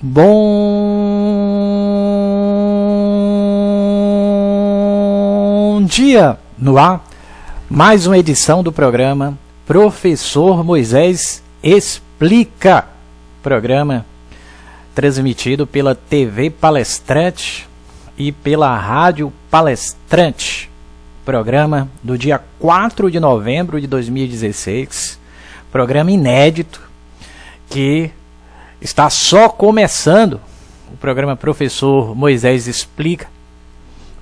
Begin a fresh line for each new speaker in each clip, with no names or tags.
Bom dia, no ar, mais uma edição do programa Professor Moisés Explica, programa transmitido pela TV Palestrante e pela Rádio Palestrante, programa do dia 4 de novembro de 2016, programa inédito que está só começando. O programa Professor Moisés Explica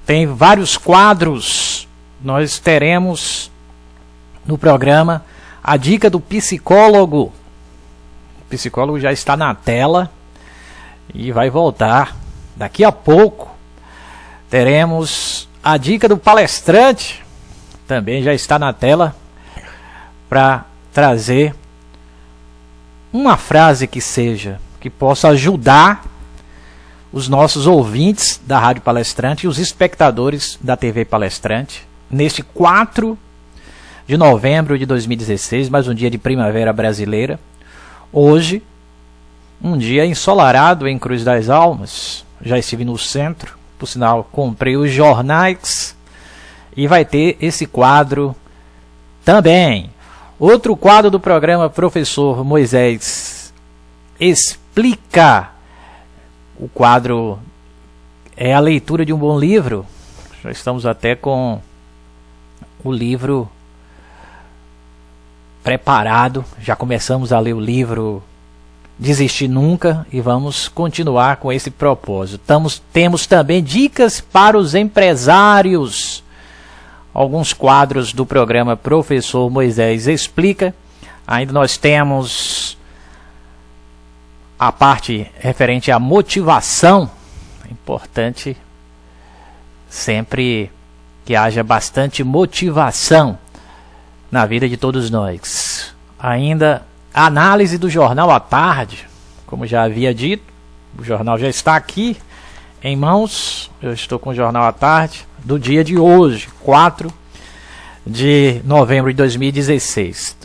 tem vários quadros. Nós teremos no programa a dica do psicólogo. O psicólogo já está na tela e vai voltar daqui a pouco. Teremos a dica do palestrante, também já está na tela, para trazer uma frase que seja, que possa ajudar os nossos ouvintes da Rádio Palestrante e os espectadores da TV Palestrante neste 4 de novembro de 2016, mais um dia de primavera brasileira. Hoje, um dia ensolarado em Cruz das Almas. Já estive no centro, por sinal, comprei os jornais e vai ter esse quadro também. Outro quadro do programa Professor Moisés Explica. O quadro é a leitura de um bom livro. Já estamos até com o livro preparado. Já começamos a ler o livro Desistir Nunca e vamos continuar com esse propósito. Temos também dicas para os empresários. Alguns quadros do programa Professor Moisés Explica. Ainda nós temos a parte referente à motivação. É importante sempre que haja bastante motivação na vida de todos nós. Ainda a análise do Jornal à Tarde, como já havia dito, o jornal já está aqui em mãos. Eu estou com o Jornal à Tarde do dia de hoje, 4 de novembro de 2016.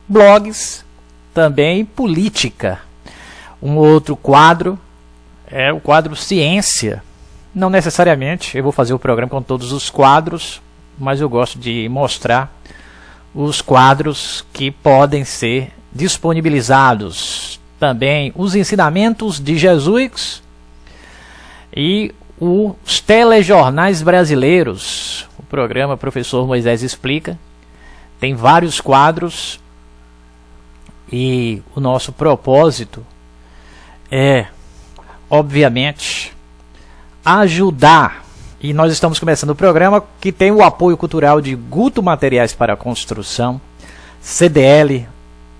Blogs, também política. Um outro quadro é o quadro Ciência. Não necessariamente eu vou fazer o programa com todos os quadros, mas eu gosto de mostrar os quadros que podem ser disponibilizados. Também os ensinamentos de Jesus e os telejornais brasileiros. O programa Professor Moisés Explica tem vários quadros e o nosso propósito é, obviamente, ajudar. E nós estamos começando o programa que tem o apoio cultural de Guto Materiais para Construção, CDL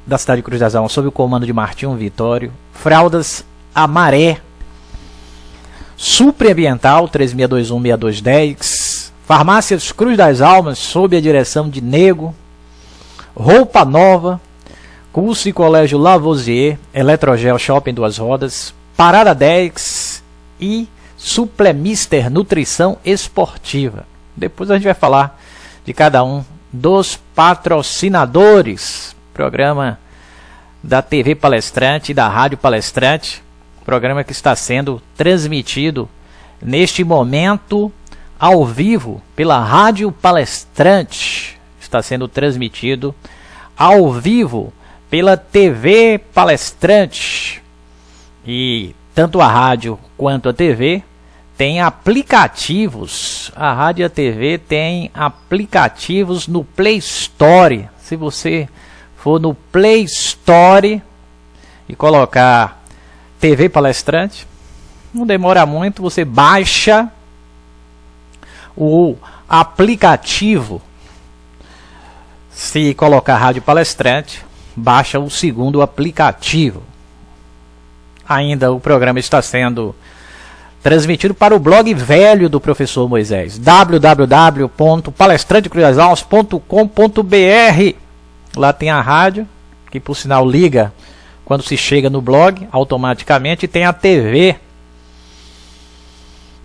da cidade de Cruz das Almas, sob o comando de Martinho Vitório, Fraldas Amaré, Supre Ambiental 36216210, Farmácias Cruz das Almas, sob a direção de Nego, Roupa Nova, Curso e Colégio Lavoisier, Eletrogel Shopping Duas Rodas, Parada 10 e Suplemister Nutrição Esportiva. Depois a gente vai falar de cada um dos patrocinadores. Programa da TV Palestrante e da Rádio Palestrante. Programa que está sendo transmitido neste momento ao vivo pela Rádio Palestrante. Está sendo transmitido ao vivo pela TV Palestrante. E tanto a rádio quanto a TV tem aplicativos. A rádio e a TV tem aplicativos no Play Store. Se você for no Play Store e colocar TV Palestrante, não demora muito, você baixa o aplicativo. Se colocar Rádio Palestrante, baixa o segundo aplicativo. Ainda o programa está sendo transmitido para o blog velho do Professor Moisés, www.palestranteCruzDasAlmas.com.br. Lá tem a rádio, que por sinal liga quando se chega no blog automaticamente, e tem a TV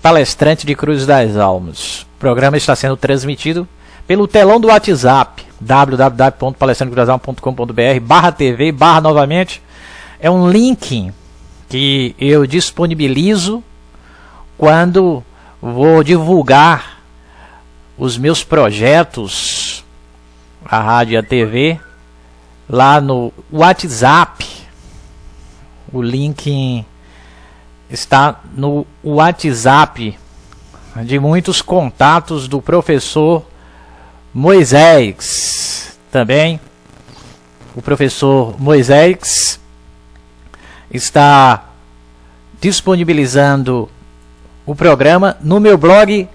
Palestrante de Cruz das Almas. O programa está sendo transmitido pelo telão do WhatsApp, www.palestranteCruzDasAlmas.com.br/TV/novamente. É um link que eu disponibilizo quando vou divulgar os meus projetos, a rádio e a TV, lá no WhatsApp. O link está no WhatsApp de muitos contatos do professor Moisés. Também o professor Moisés está disponibilizando o programa no meu blog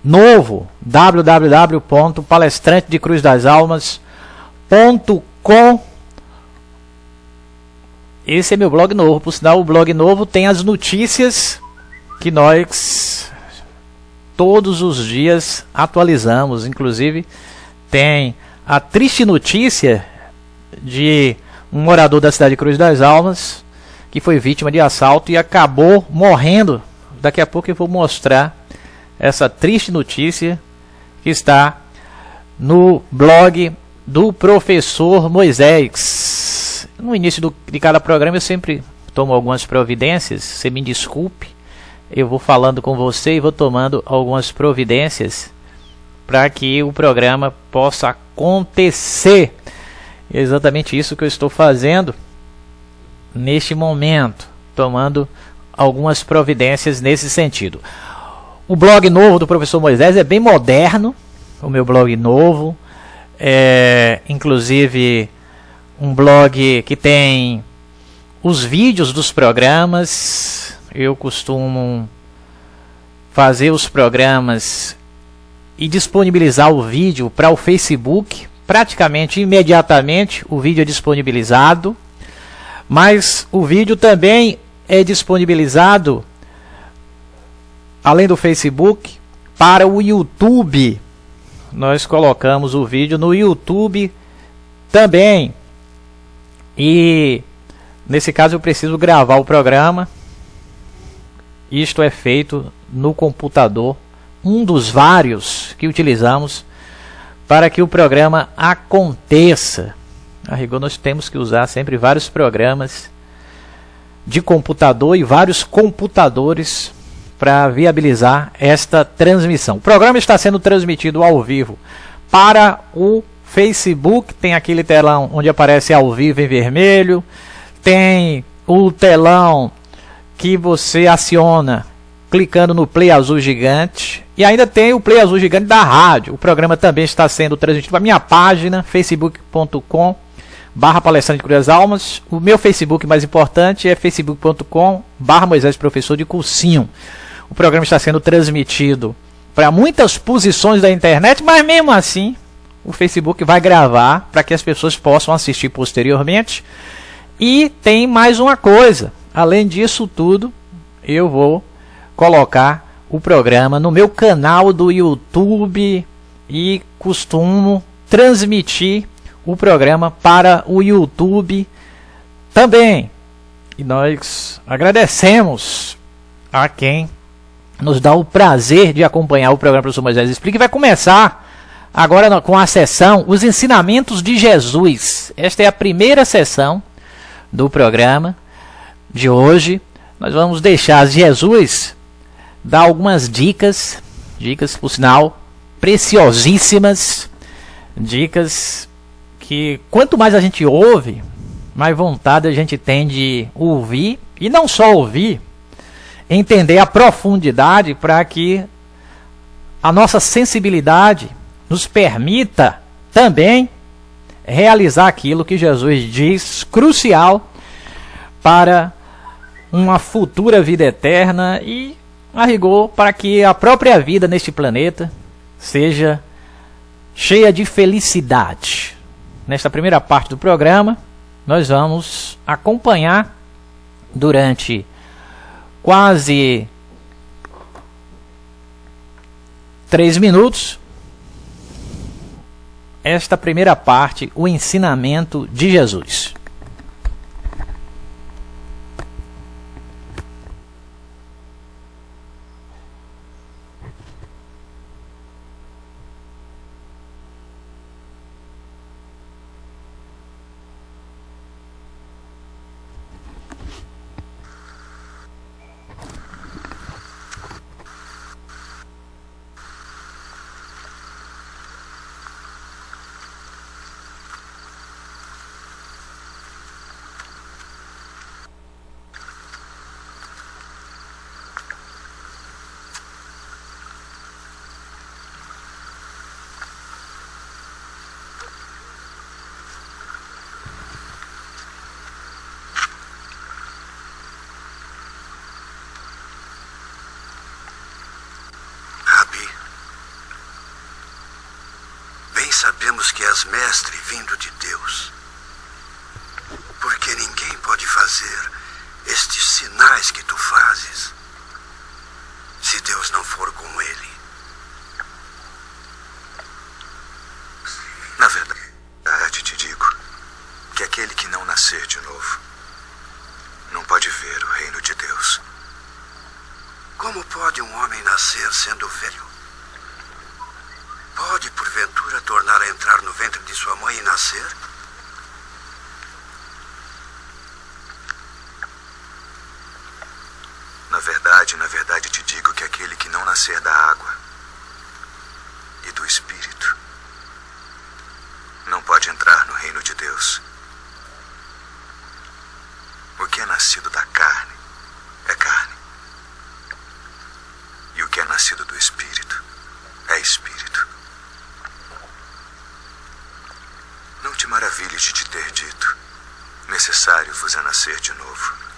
novo, www.palestrantedecruzdasalmas.com. Esse é meu blog novo. Por sinal, o blog novo tem as notícias que nós todos os dias atualizamos. Inclusive, tem a triste notícia de um morador da cidade de Cruz das Almas que foi vítima de assalto e acabou morrendo. Daqui a pouco eu vou mostrar essa triste notícia que está no blog do professor Moisés. No início de cada programa eu sempre tomo algumas providências. Você me desculpe, eu vou falando com você e vou tomando algumas providências para que o programa possa acontecer. É exatamente isso que eu estou fazendo neste momento, tomando algumas providências nesse sentido. O blog novo do professor Moisés é bem moderno. O meu blog novo é inclusive um blog que tem os vídeos dos programas. Eu costumo fazer os programas e disponibilizar o vídeo para o Facebook. Praticamente imediatamente o vídeo é disponibilizado, mas o vídeo também é disponibilizado, além do Facebook, para o YouTube. Nós colocamos o vídeo no YouTube também. E nesse caso eu preciso gravar o programa. Isto é feito no computador, um dos vários que utilizamos para que o programa aconteça. A rigor, nós temos que usar sempre vários programas de computador e vários computadores para viabilizar esta transmissão. O programa está sendo transmitido ao vivo para o Facebook. Tem aquele telão onde aparece ao vivo em vermelho. Tem o telão que você aciona clicando no play azul gigante. E ainda tem o play azul gigante da rádio. O programa também está sendo transmitido para a minha página, facebook.com/Palestrante de Cruz das Almas. O meu Facebook mais importante é facebook.com/Moisés Professor de Cursinho. O programa está sendo transmitido para muitas posições da internet, mas mesmo assim o Facebook vai gravar para que as pessoas possam assistir posteriormente. E tem mais uma coisa. Além disso tudo, eu vou colocar o programa no meu canal do YouTube e costumo transmitir o programa para o YouTube também. E nós agradecemos a quem nos dá o prazer de acompanhar o programa Professor Moisés Explica. E vai começar agora com a sessão Os Ensinamentos de Jesus. Esta é a primeira sessão do programa de hoje. Nós vamos deixar Jesus dar algumas dicas, por sinal, preciosíssimas, dicas que quanto mais a gente ouve, mais vontade a gente tem de ouvir, e não só ouvir, entender a profundidade para que a nossa sensibilidade nos permita também realizar aquilo que Jesus diz, crucial para uma futura vida eterna e, a rigor, para que a própria vida neste planeta seja cheia de felicidade. Nesta primeira parte do programa, nós vamos acompanhar durante quase 3 minutos esta primeira parte, o ensinamento de Jesus.
sabemos que és mestre vindo de Deus. Porque ninguém pode fazer estes sinais que tu fazes se Deus não for com ele.
Na verdade, te digo que aquele que não nascer de novo não pode ver o reino de Deus.
Como pode um homem nascer sendo velho? Pode, porventura, tornar a entrar no ventre de sua mãe e nascer?
Na verdade, te digo que aquele que não nascer da água e do Espírito não pode entrar no reino de Deus. O que é nascido da carne é carne, e o que é nascido do Espírito é Espírito. Não te maravilhes de te ter dito: necessário vos é nascer de novo.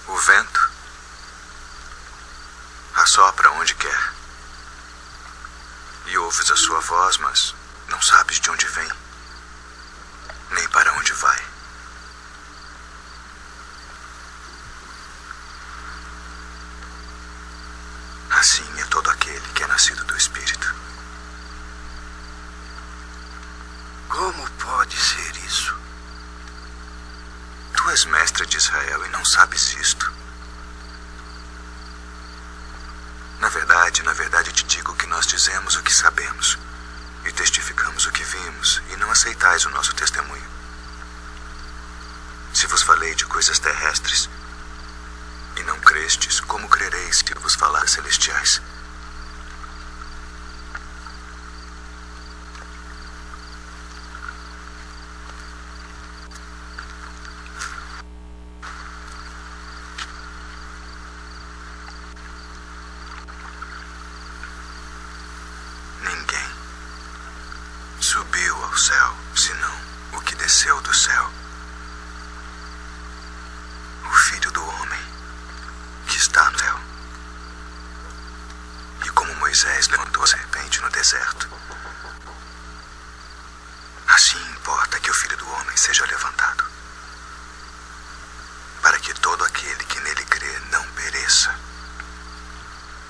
O vento assopra onde quer, e ouves a sua voz, mas não sabes de onde vem, nem para onde vai. Assim é todo aquele que é nascido do Espírito.
Como pode ser isso?
Tu és mestre de Israel e não sabes isto. Na verdade te digo que nós dizemos o que sabemos e testificamos o que vimos, e não aceitais o nosso testemunho. Se vos falei de coisas terrestres e não crestes, como crereis se vos falar celestiais? Ninguém subiu ao céu, senão o que desceu do céu, o Filho do Homem que está no céu. E como Moisés levantou a serpente no deserto, assim importa que o Filho do Homem seja levantado, para que todo aquele que nele crê não pereça,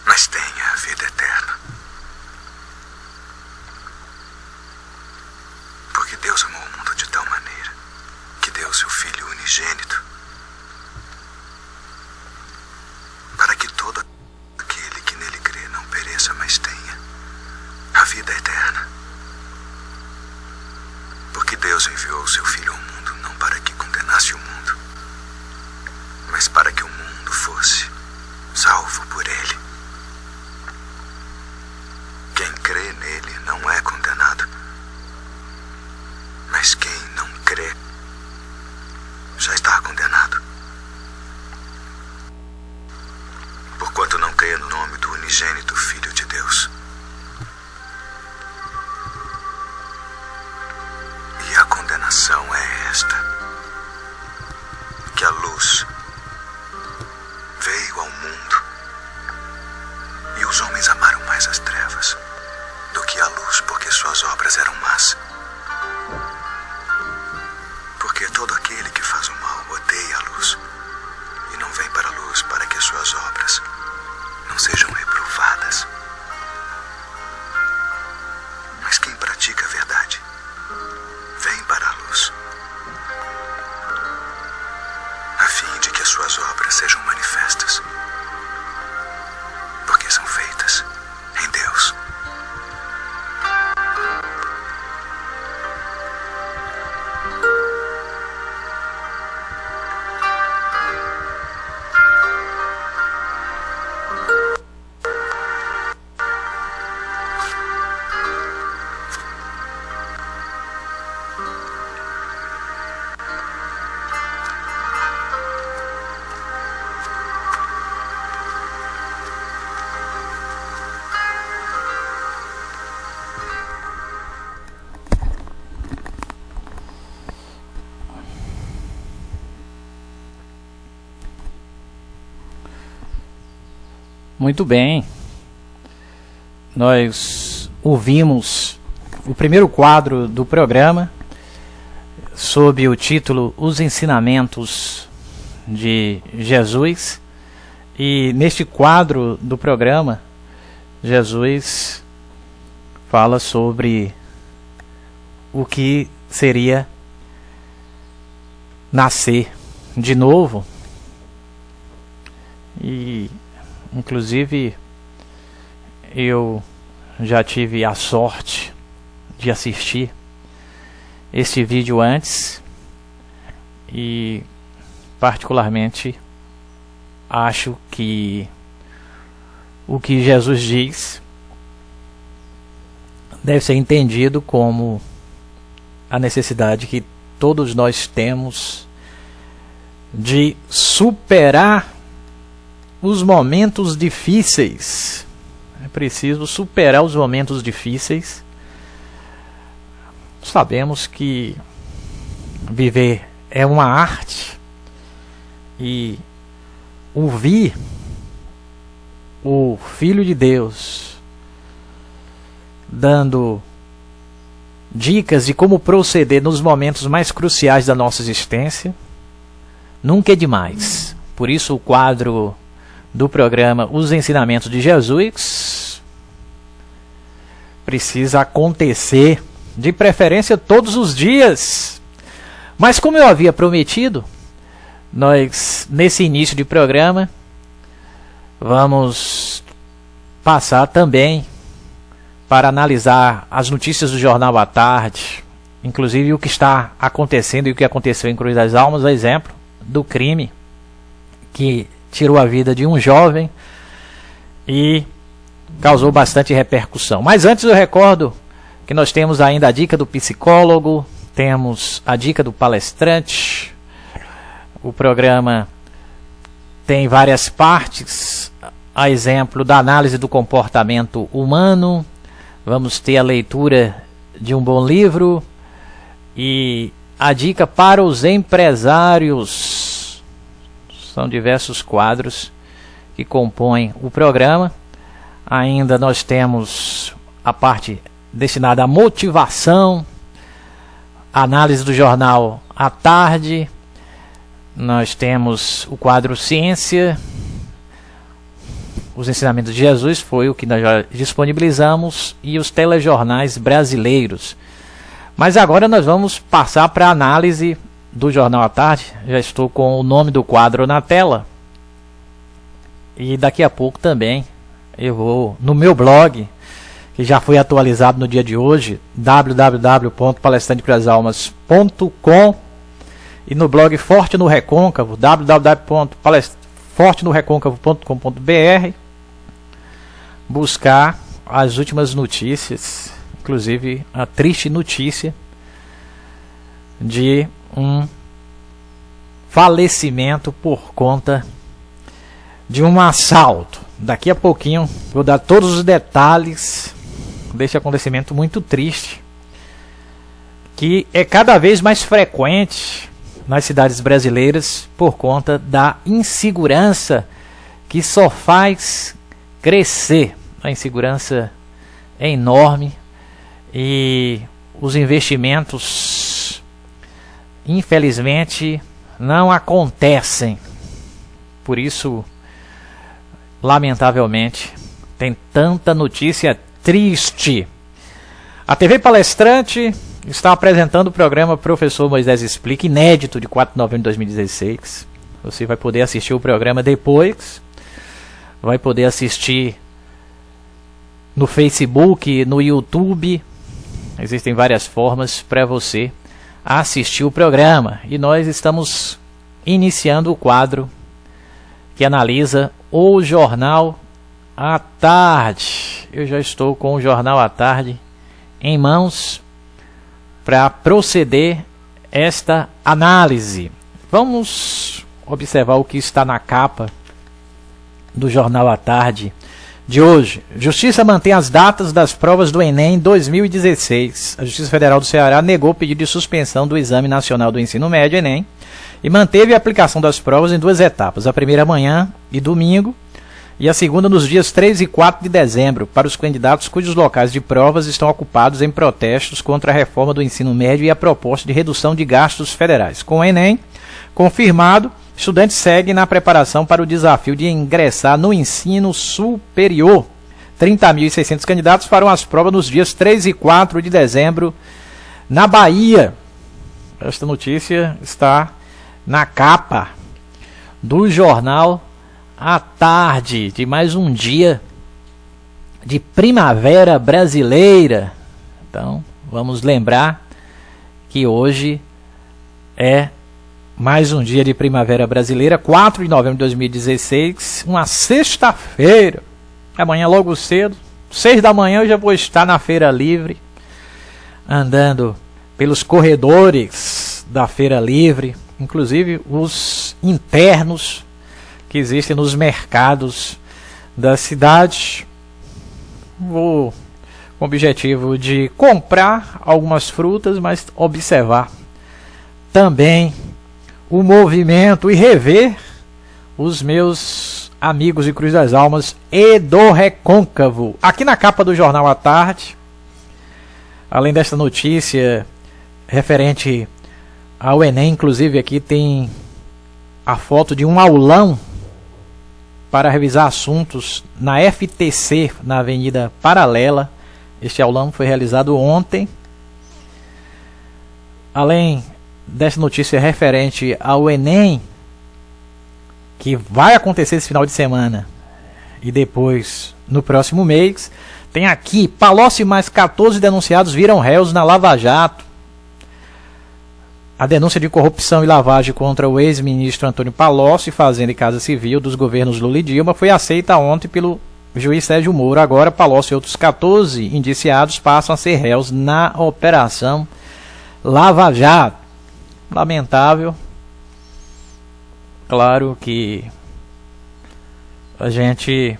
mas tenha a vida eterna. Porque Deus amou o mundo de tal maneira que deu seu Filho unigênito, para que todo aquele que nele crê não pereça, mas tenha a vida eterna. Porque Deus enviou seu Filho ao mundo não para que condenasse o mundo, mas para que o mundo fosse salvo por ele. Quem crê nele não é condenado, mas quem não crê já está condenado, porquanto não crê no nome do unigênito Filho de Deus. E a condenação é esta: que a luz veio ao mundo, e os homens amaram mais as trevas do que a luz, porque suas obras eram más. Porque todo aquele que faz o mal odeia a luz e não vem para a luz, para que suas obras não sejam reprovadas. Mas quem pratica a verdade vem para a luz,
Muito bem. Nós ouvimos o primeiro quadro do programa sob o título Os Ensinamentos de Jesus. E neste quadro do programa, Jesus fala sobre o que seria nascer de novo. E inclusive eu já tive a sorte de assistir este vídeo antes e particularmente acho que o que Jesus diz deve ser entendido como a necessidade que todos nós temos de superar os momentos difíceis. É preciso superar os momentos difíceis. Sabemos que viver é uma arte e ouvir o Filho de Deus dando dicas de como proceder nos momentos mais cruciais da nossa existência nunca é demais. Por isso o quadro do programa Os Ensinamentos de Jesus precisa acontecer, de preferência todos os dias. Mas como eu havia prometido, nós nesse início de programa vamos passar também para analisar as notícias do Jornal à Tarde, inclusive o que está acontecendo e o que aconteceu em Cruz das Almas, a exemplo do crime que tirou a vida de um jovem e causou bastante repercussão. Mas antes eu recordo que nós temos ainda a dica do psicólogo, temos a dica do palestrante. O programa tem várias partes, a exemplo da análise do comportamento humano. Vamos ter a leitura de um bom livro e a dica para os empresários. São diversos quadros que compõem o programa. Ainda nós temos a parte destinada à motivação, análise do Jornal à Tarde. Nós temos o quadro Ciência. Os Ensinamentos de Jesus foi o que nós já disponibilizamos, e os telejornais brasileiros. Mas agora nós vamos passar para a análise do Jornal à Tarde. Já estou com o nome do quadro na tela. E daqui a pouco também eu vou no meu blog, que já foi atualizado no dia de hoje, www.palestranteprasalmas.com, e no blog Forte no Recôncavo, www.fortenorecôncavo.com.br, buscar as últimas notícias, inclusive a triste notícia de um falecimento por conta de um assalto. Daqui a pouquinho vou dar todos os detalhes deste acontecimento muito triste, que é cada vez mais frequente nas cidades brasileiras por conta da insegurança que só faz crescer. A insegurança é enorme e os investimentos, infelizmente, não acontecem. Por isso, lamentavelmente, tem tanta notícia triste. A TV Palestrante está apresentando o programa Professor Moisés Explica, inédito, de 4 de novembro de 2016. Você vai poder assistir o programa depois, vai poder assistir no Facebook, no YouTube. Existem várias formas para você assistir o programa. E nós estamos iniciando o quadro que analisa o Jornal à Tarde. Eu já estou com o Jornal à Tarde em mãos para proceder esta análise. Vamos observar o que está na capa do Jornal à Tarde de hoje. Justiça mantém as datas das provas do Enem 2016. A Justiça Federal do Ceará negou o pedido de suspensão do Exame Nacional do Ensino Médio, Enem, e manteve a aplicação das provas em duas etapas, a primeira amanhã e domingo, e a segunda nos dias 3 e 4 de dezembro, para os candidatos cujos locais de provas estão ocupados em protestos contra a reforma do ensino médio e a proposta de redução de gastos federais. Com o Enem confirmado, estudantes seguem na preparação para o desafio de ingressar no ensino superior. 30.600 candidatos farão as provas nos dias 3 e 4 de dezembro na Bahia. Esta notícia está na capa do jornal à tarde de mais um dia de primavera brasileira. Então, vamos lembrar que hoje é mais um dia de primavera brasileira, 4 de novembro de 2016, uma sexta-feira. Amanhã logo cedo, 6 da manhã, eu já vou estar na Feira Livre, andando pelos corredores da Feira Livre, inclusive os internos que existem nos mercados da cidade. Vou com o objetivo de comprar algumas frutas, mas observar também o movimento e rever os meus amigos de Cruz das Almas e do Recôncavo. Aqui na capa do Jornal à Tarde, além desta notícia referente ao Enem, inclusive aqui tem a foto de um aulão para revisar assuntos na FTC, na Avenida Paralela. Este aulão foi realizado ontem. Além desta notícia referente ao Enem, que vai acontecer esse final de semana e depois no próximo mês, tem aqui: Palocci e mais 14 denunciados viram réus na Lava Jato. A denúncia de corrupção e lavagem contra o ex-ministro Antônio Palocci, Fazenda e Casa Civil dos governos Lula e Dilma, foi aceita ontem pelo juiz Sérgio Moro. Agora, Palocci e outros 14 indiciados passam a ser réus na Operação Lava Jato. Lamentável. Claro que a gente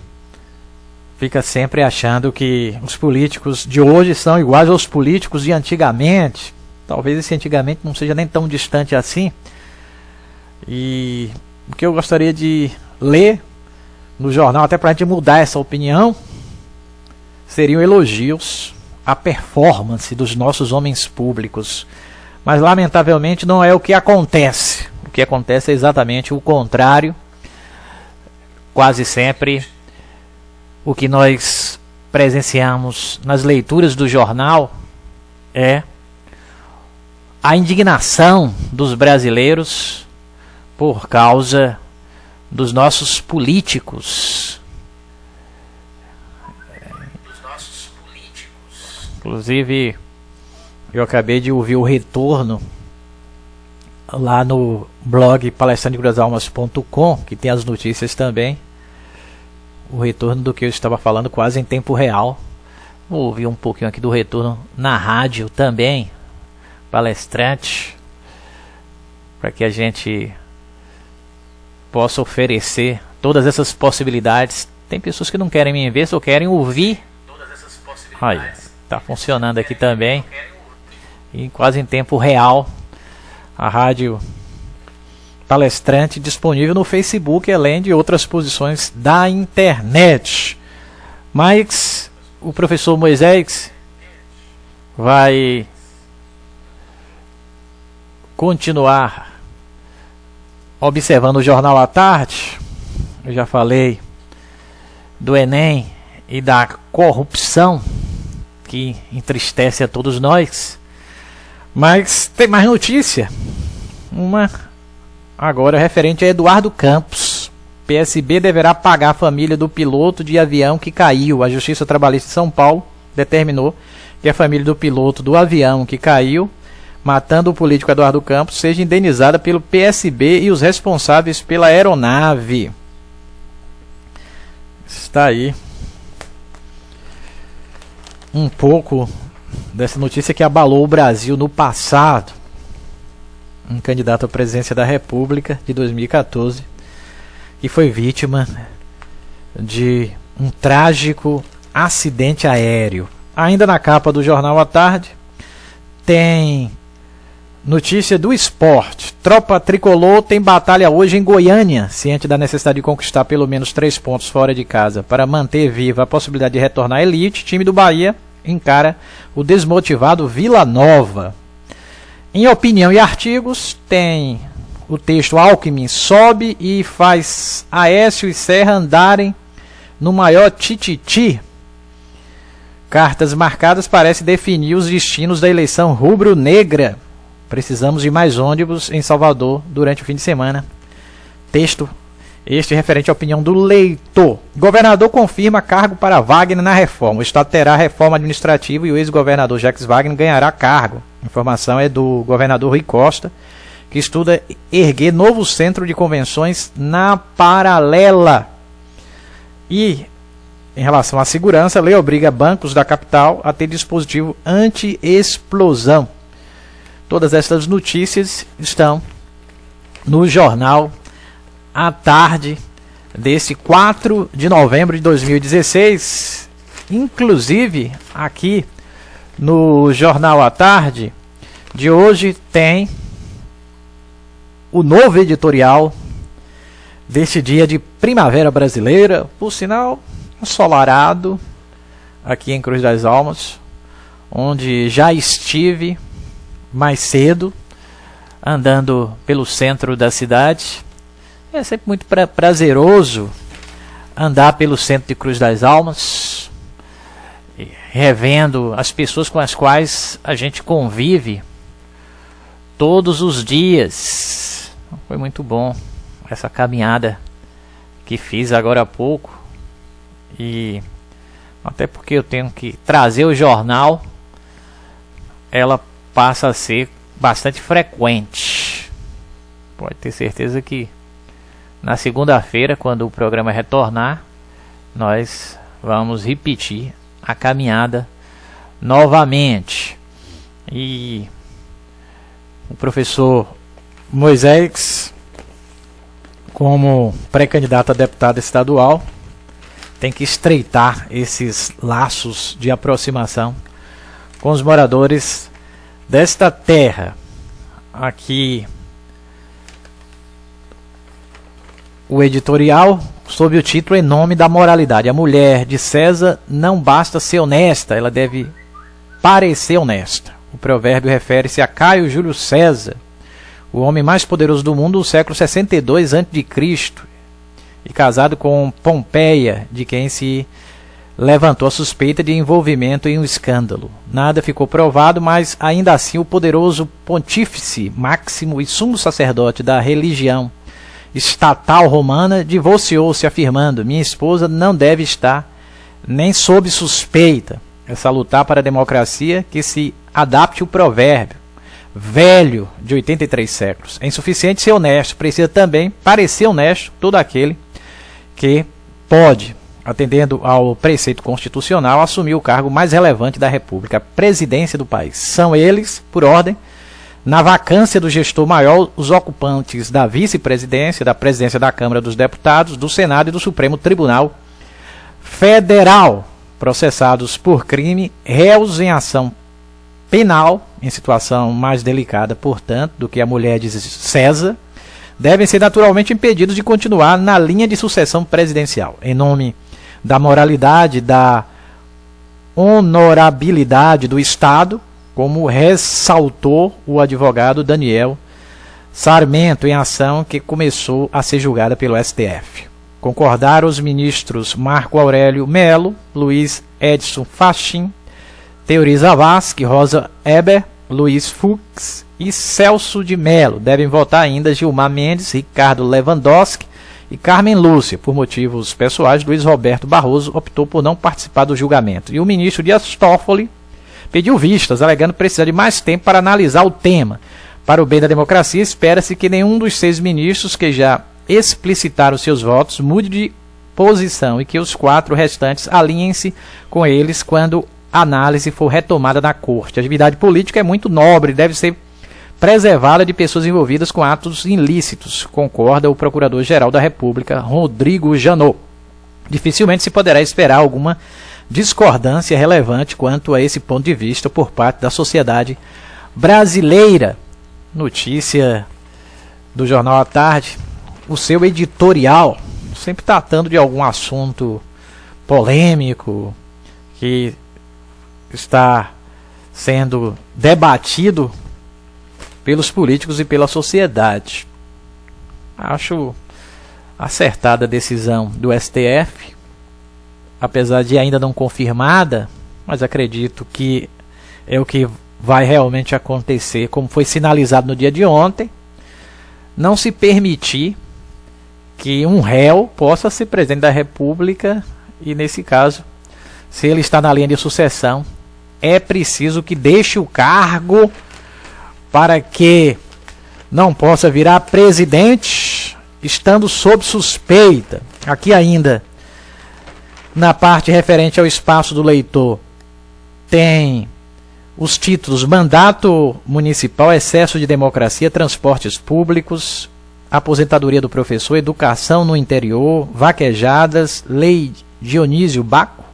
fica sempre achando que os políticos de hoje são iguais aos políticos de antigamente. Talvez esse antigamente não seja nem tão distante assim. E o que eu gostaria de ler no jornal, até para a gente mudar essa opinião, seriam elogios à performance dos nossos homens públicos. Mas lamentavelmente não é o que acontece. O que acontece é exatamente o contrário. Quase sempre o que nós presenciamos nas leituras do jornal é a indignação dos brasileiros por causa dos nossos políticos. Inclusive, eu acabei de ouvir o retorno lá no blog palestrantedeCruzalmas.com, que tem as notícias também. O retorno do que eu estava falando quase em tempo real. Vou ouvir um pouquinho aqui do retorno na rádio também, Palestrante, para que a gente possa oferecer todas essas possibilidades. Tem pessoas que não querem me ver, só querem ouvir. Aí, tá funcionando aqui também, e quase em tempo real. A rádio Palestrante disponível no Facebook, além de outras posições da internet. Mas o professor Moisés vai continuar observando o Jornal à Tarde. Eu já falei do Enem e da corrupção que entristece a todos nós. Mas tem mais notícia. Uma agora referente a Eduardo Campos. PSB deverá pagar a família do piloto de avião que caiu. A Justiça Trabalhista de São Paulo determinou que a família do piloto do avião que caiu, matando o político Eduardo Campos, seja indenizada pelo PSB e os responsáveis pela aeronave. Está aí um pouco dessa notícia que abalou o Brasil no passado. Um candidato à presidência da República de 2014 que foi vítima de um trágico acidente aéreo. Ainda na capa do Jornal à Tarde tem notícia do esporte. Tropa Tricolor tem batalha hoje em Goiânia, ciente da necessidade de conquistar pelo menos 3 pontos fora de casa para manter viva a possibilidade de retornar à elite. Time do Bahia encara o desmotivado Vila Nova. Em opinião e artigos, tem o texto: Alckmin sobe e faz Aécio e Serra andarem no maior tititi. Cartas marcadas parecem definir os destinos da eleição rubro-negra. Precisamos de mais ônibus em Salvador durante o fim de semana. Texto este referente à opinião do leitor. Governador confirma cargo para Wagner na reforma. O Estado terá reforma administrativa e o ex-governador Jacques Wagner ganhará cargo. A informação é do governador Rui Costa, que estuda erguer novo centro de convenções na Paralela. E, em relação à segurança, a lei obriga bancos da capital a ter dispositivo anti-explosão. Todas estas notícias estão no jornal à tarde desse 4 de novembro de 2016. Inclusive, aqui no jornal à tarde de hoje tem o novo editorial deste dia de primavera brasileira, por sinal ensolarado aqui em Cruz das Almas, onde já estive mais cedo andando pelo centro da cidade. É sempre muito prazeroso andar pelo centro de Cruz das Almas, revendo as pessoas com as quais a gente convive todos os dias. Foi muito bom essa caminhada que fiz agora há pouco, e até porque eu tenho que trazer o jornal, ela passa a ser bastante frequente. Pode ter certeza que na segunda-feira, quando o programa retornar, nós vamos repetir a caminhada novamente. E o professor Moisés, como pré-candidato a deputado estadual, tem que estreitar esses laços de aproximação com os moradores desta terra. Aqui o editorial sob o título Em Nome da Moralidade. A mulher de César não basta ser honesta, ela deve parecer honesta. O provérbio refere-se a Caio Júlio César, o homem mais poderoso do mundo do século 62 a.C., e casado com Pompeia, de quem se levantou a suspeita de envolvimento em um escândalo. Nada ficou provado, mas ainda assim o poderoso pontífice máximo e sumo sacerdote da religião estatal romana divorciou-se, afirmando: minha esposa não deve estar nem sob suspeita. É salutar para a democracia que se adapte o provérbio velho de 83 séculos. É insuficiente ser honesto, precisa também parecer honesto todo aquele que pode, atendendo ao preceito constitucional, assumir o cargo mais relevante da República, a presidência do país. São eles, por ordem, na vacância do gestor maior, os ocupantes da vice-presidência, da presidência da Câmara dos Deputados, do Senado e do Supremo Tribunal Federal, processados por crime, réus em ação penal, em situação mais delicada, portanto, do que a mulher de César, devem ser naturalmente impedidos de continuar na linha de sucessão presidencial. Em nome da moralidade, da honorabilidade do Estado, como ressaltou o advogado Daniel Sarmento em ação que começou a ser julgada pelo STF. Concordaram os ministros Marco Aurélio Melo, Luiz Edson Fachin, Teori Zavascki, Rosa Eber, Luiz Fux e Celso de Mello. Devem votar ainda Gilmar Mendes, Ricardo Lewandowski e Carmen Lúcia. Por motivos pessoais, Luiz Roberto Barroso optou por não participar do julgamento. E o ministro Dias Toffoli pediu vistas, alegando precisar de mais tempo para analisar o tema. Para o bem da democracia, espera-se que nenhum dos 6 ministros que já explicitaram seus votos mude de posição e que os 4 restantes alinhem-se com eles quando a análise for retomada na corte. A atividade política é muito nobre e deve ser preservada de pessoas envolvidas com atos ilícitos, concorda o Procurador-Geral da República, Rodrigo Janot. Dificilmente se poderá esperar alguma discordância relevante quanto a esse ponto de vista por parte da sociedade brasileira. notícia do Jornal à Tarde, o seu editorial, sempre tratando de algum assunto polêmico que está sendo debatido pelos políticos e pela sociedade. Acho acertada a decisão do STF, apesar de ainda não confirmada, mas acredito que é o que vai realmente acontecer, como foi sinalizado no dia de ontem. Não se permitir que um réu possa ser presidente da República e, nesse caso, se ele está na linha de sucessão, é preciso que deixe o cargo para que não possa virar presidente estando sob suspeita. Aqui ainda, na parte referente ao espaço do leitor, tem os títulos: mandato municipal, excesso de democracia, transportes públicos, aposentadoria do professor, educação no interior, vaquejadas, lei Dionísio Baco,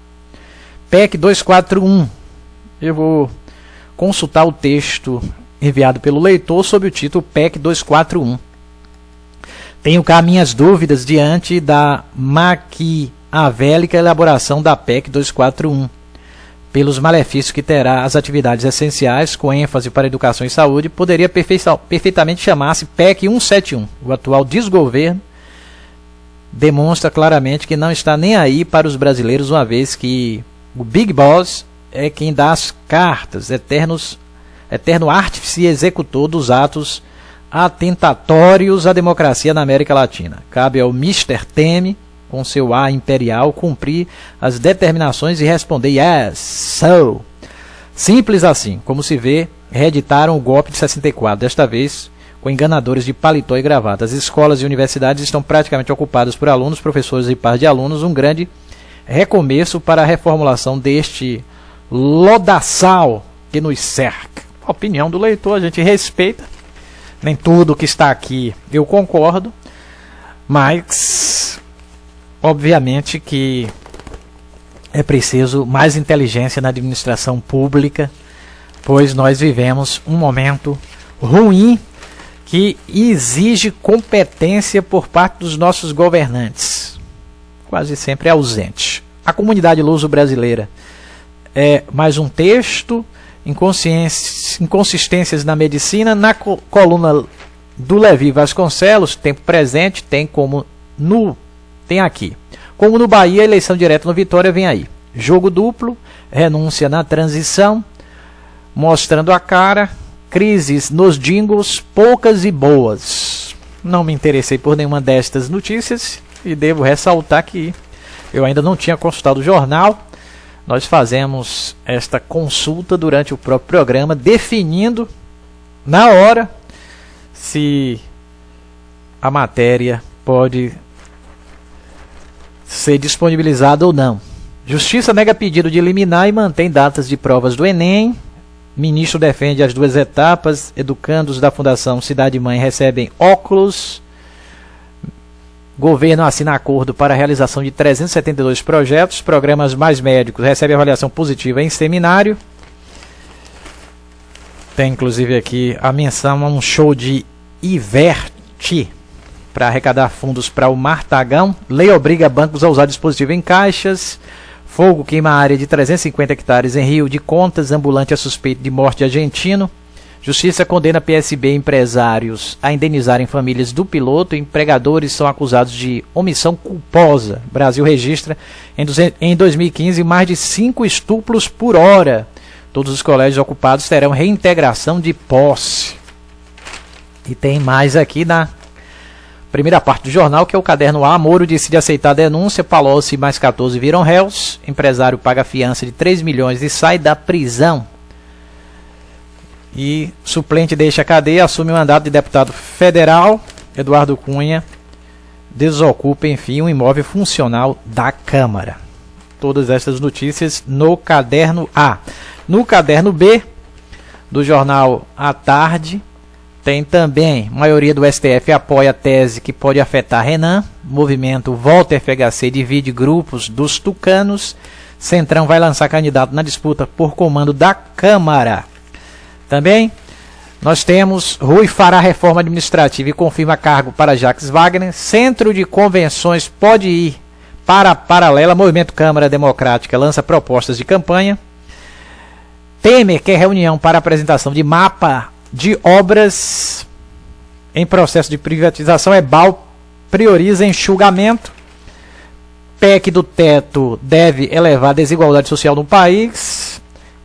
PEC 241. Eu vou consultar o texto enviado pelo leitor sob o título PEC 241. Tenho cá minhas dúvidas diante da maquiavélica elaboração da PEC 241. Pelos malefícios que terá as atividades essenciais, com ênfase para educação e saúde, poderia perfeitamente chamar-se PEC 171. O atual desgoverno demonstra claramente que não está nem aí para os brasileiros, uma vez que o Big Boss é quem dá as cartas, eterno artífice e executor dos atos atentatórios à democracia na América Latina. Cabe ao Mr. Temer, com seu ar imperial, cumprir as determinações e responder yes, so. Simples assim, como se vê, reeditaram o golpe de 64, desta vez com enganadores de paletó e gravata. As escolas e universidades estão praticamente ocupadas por alunos, professores e pares de alunos, um grande recomeço para a reformulação deste lodaçal que nos cerca. A opinião do leitor a gente respeita, nem tudo que está aqui eu concordo, mas obviamente que é preciso mais inteligência na administração pública, pois nós vivemos um momento ruim que exige competência por parte dos nossos governantes, quase sempre ausente. A comunidade luso-brasileira é mais um texto, inconsistências na medicina. Na coluna do Levi Vasconcelos, tempo presente, tem aqui. Como no Bahia, eleição direta no Vitória, vem aí. Jogo duplo, renúncia na transição, mostrando a cara, crises nos jingles, poucas e boas. Não me interessei por nenhuma destas notícias e devo ressaltar que eu ainda não tinha consultado o jornal. Nós fazemos esta consulta durante o próprio programa, definindo na hora se a matéria pode ser disponibilizada ou não. Justiça nega pedido de liminar e mantém datas de provas do Enem. Ministro defende as 2 etapas. Educandos da Fundação Cidade Mãe recebem óculos. Governo assina acordo para a realização de 372 projetos. Programas Mais Médicos recebem avaliação positiva em seminário. Tem inclusive aqui a menção a um show de Iverte para arrecadar fundos para o Martagão. Lei obriga bancos a usar dispositivo em caixas. Fogo queima a área de 350 hectares em Rio de Contas. Ambulante é suspeito de morte de argentino. Justiça condena PSB e empresários a indenizarem famílias do piloto. Empregadores são acusados de omissão culposa. Brasil registra em 2015 mais de 5 estupros por hora. Todos os colégios ocupados terão reintegração de posse. E tem mais aqui na primeira parte do jornal, que é o caderno A. Moro decide aceitar a denúncia. Palocci e mais 14 viram réus. Empresário paga fiança de 3 milhões e sai da prisão. E suplente deixa a cadeia, assume o mandato de deputado federal. Eduardo Cunha desocupa, enfim, um imóvel funcional da Câmara. Todas estas notícias no caderno A. No caderno B do jornal à tarde, tem também: maioria do STF apoia a tese que pode afetar Renan. Movimento Volta FHC divide grupos dos tucanos. Centrão vai lançar candidato na disputa por comando da Câmara. Também Nós temos Rui fará reforma administrativa e confirma cargo para Jacques Wagner. Centro de convenções pode ir para a paralela. Movimento Câmara Democrática lança propostas de campanha. Temer quer reunião para apresentação de mapa de obras em processo de privatização. Ebal prioriza enxugamento. PEC do teto deve elevar a desigualdade social no país.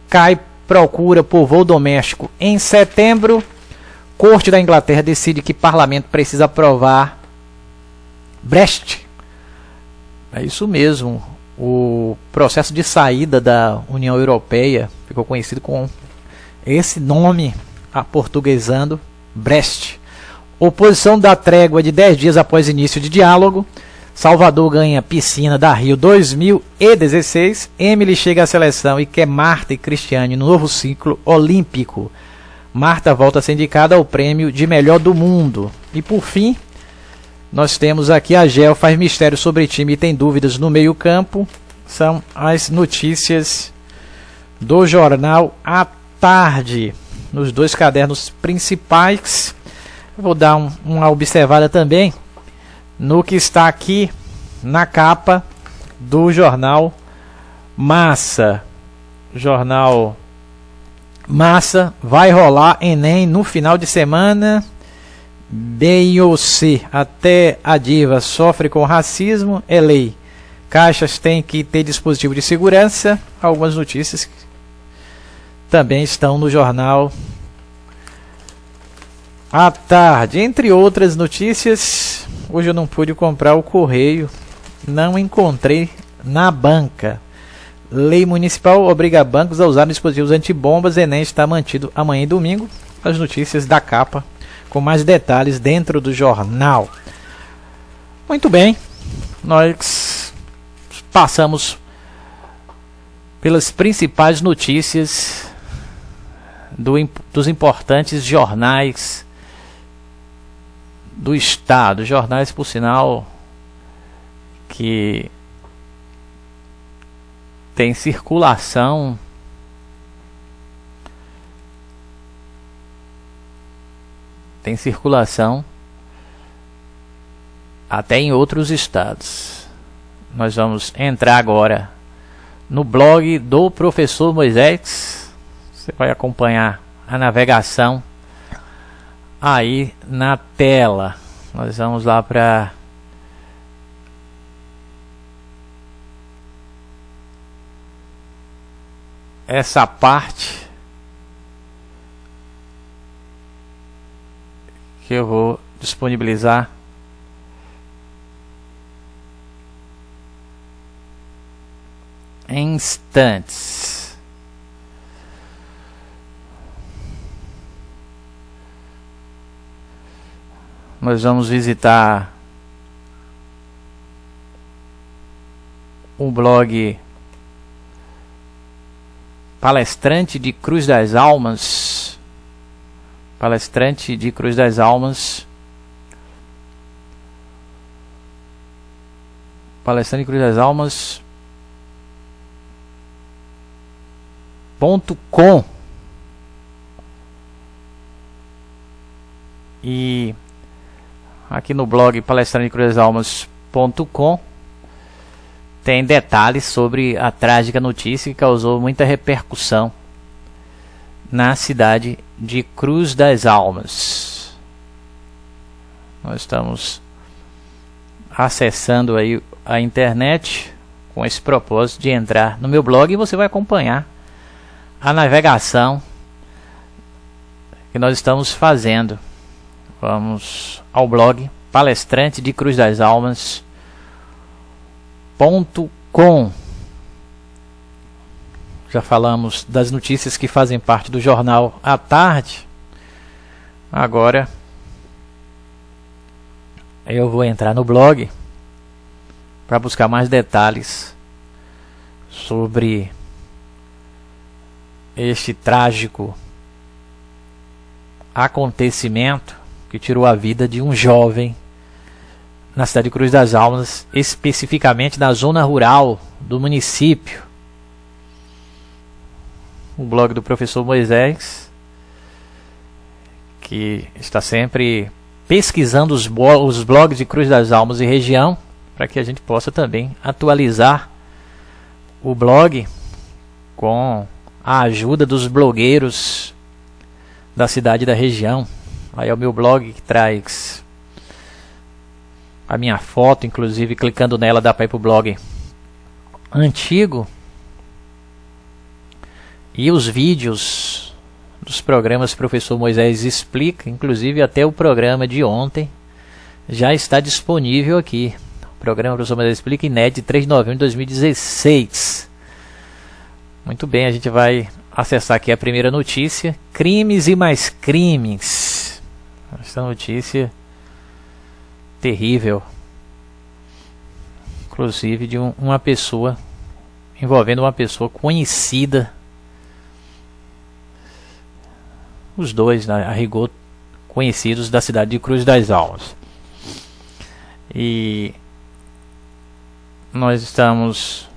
Cai procura por voo doméstico em setembro. Corte da Inglaterra decide que parlamento precisa aprovar Brexit. É isso mesmo. O processo de saída da União Europeia ficou conhecido com esse nome, aportuguesando, Brexit. Oposição dá trégua de 10 dias após início de diálogo. Salvador ganha piscina da Rio 2016. Emily chega à seleção e quer Marta e Cristiane no novo ciclo olímpico. Marta volta a ser indicada ao prêmio de melhor do mundo. E por fim, nós temos aqui a Gel faz mistério sobre time e tem dúvidas no meio campo. São as notícias do jornal à tarde, nos dois cadernos principais. Eu vou dar uma observada também no que está aqui na capa do jornal Massa. Jornal Massa, vai rolar Enem no final de semana. BIOC, até a diva sofre com racismo, é lei. Caixas têm que ter dispositivo de segurança. Algumas notícias que também estão no jornal à tarde. Entre outras notícias, hoje eu não pude comprar o correio, não encontrei na banca. Lei municipal obriga bancos a usar dispositivos antibombas. Enem está mantido amanhã e domingo. As notícias da capa com mais detalhes dentro do jornal. Muito bem, nós passamos pelas principais notícias dos importantes jornais do estado. Jornais, por sinal, que tem circulação até em outros estados. Nós vamos entrar agora no blog do professor Moisés. Você vai acompanhar a navegação aí na tela. Nós vamos lá para essa parte que eu vou disponibilizar em instantes. Nós vamos visitar o blog Palestrante de Cruz das Almas. Palestrante de Cruz das Almas. Palestrante de Cruz das Almas .com. E aqui no blog Palestrante de Cruz das Almas.com tem detalhes sobre a trágica notícia que causou muita repercussão na cidade de Cruz das Almas. Nós estamos acessando aí a internet com esse propósito de entrar no meu blog e você vai acompanhar a navegação que nós estamos fazendo. Vamos ao blog Palestrante de Cruz das Almas.com. Já falamos das notícias que fazem parte do jornal à tarde. Agora eu vou entrar no blog para buscar mais detalhes sobre este trágico acontecimento que tirou a vida de um jovem na cidade de Cruz das Almas, especificamente na zona rural do município. O blog do professor Moisés que está sempre pesquisando os blogs de Cruz das Almas e região, para que a gente possa também atualizar o blog com a ajuda dos blogueiros da cidade e da região. Aí é o meu blog que traz a minha foto, inclusive clicando nela dá para ir para o blog antigo, e os vídeos dos programas Professor Moisés Explica, inclusive até o programa de ontem já está disponível aqui. O programa Professor Moisés Explica, inédito, 3 de novembro de 2016. Muito bem, a gente vai acessar aqui a primeira notícia: crimes e mais crimes. Essa notícia terrível, inclusive de uma pessoa, envolvendo uma pessoa conhecida, os dois, a rigor, conhecidos da cidade de Cruz das Almas. E nós estamos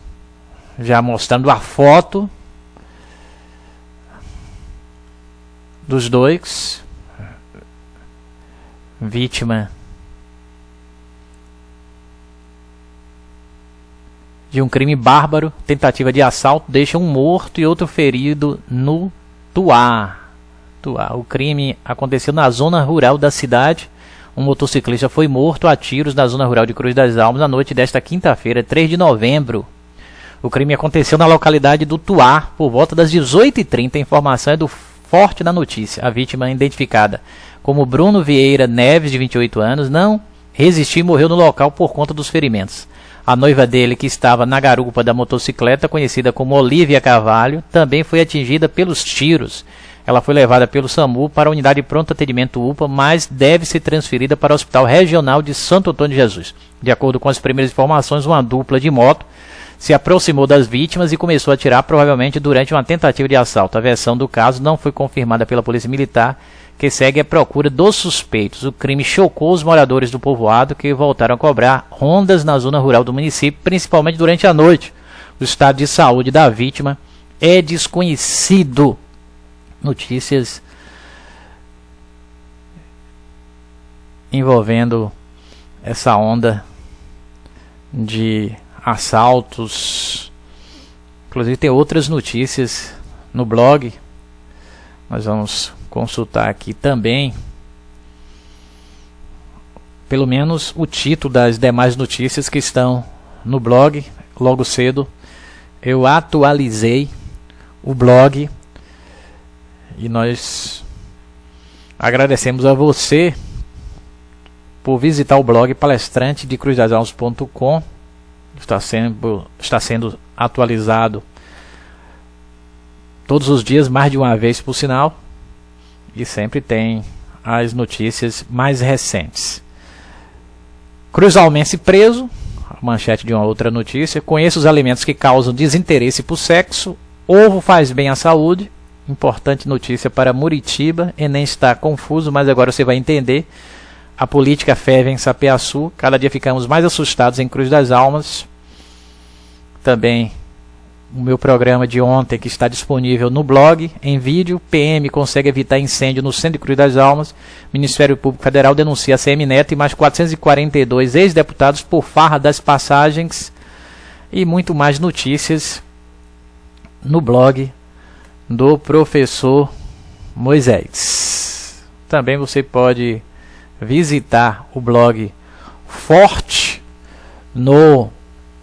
já mostrando a foto dos dois, vítima de um crime bárbaro, tentativa de assalto, deixa um morto e outro ferido no Tuá. O crime aconteceu na zona rural da cidade. Um motociclista foi morto a tiros na zona rural de Cruz das Almas na noite desta quinta-feira, 3 de novembro. O crime aconteceu na localidade do Tuá por volta das 18h30. A informação é do Forte da Notícia. A vítima, identificada como Bruno Vieira Neves, de 28 anos, não resistiu e morreu no local por conta dos ferimentos. A noiva dele, que estava na garupa da motocicleta, conhecida como Olívia Carvalho, também foi atingida pelos tiros. Ela foi levada pelo SAMU para a unidade de pronto atendimento UPA, mas deve ser transferida para o Hospital Regional de Santo Antônio de Jesus. De acordo com as primeiras informações, uma dupla de moto se aproximou das vítimas e começou a atirar, provavelmente durante uma tentativa de assalto. A versão do caso não foi confirmada pela Polícia Militar, que segue à procura dos suspeitos. O crime chocou os moradores do povoado, que voltaram a cobrar rondas na zona rural do município, principalmente durante a noite. O estado de saúde da vítima é desconhecido. Notícias envolvendo essa onda de assaltos. Inclusive tem outras notícias no blog. Nós vamos consultar aqui também, pelo menos o título das demais notícias que estão no blog. Logo cedo eu atualizei o blog e nós agradecemos a você por visitar o blog palestrante de cruzdasalmas.com. Está sendo atualizado todos os dias, mais de uma vez por sinal, e sempre tem as notícias mais recentes. Cruzalmense preso, a manchete de uma outra notícia. Conheça os alimentos que causam desinteresse por sexo. Ovo faz bem à saúde. Importante notícia para Muritiba. Enem está confuso, mas agora você vai entender. A política ferve em Sapeaçu. Cada dia ficamos mais assustados em Cruz das Almas. Também o meu programa de ontem, que está disponível no blog, em vídeo. PM consegue evitar incêndio no centro de Cruz das Almas. Ministério Público Federal denuncia a CM Neto e mais 442 ex-deputados por farra das passagens. E muito mais notícias no blog do Professor Moisés. Também você pode visitar o blog Forte no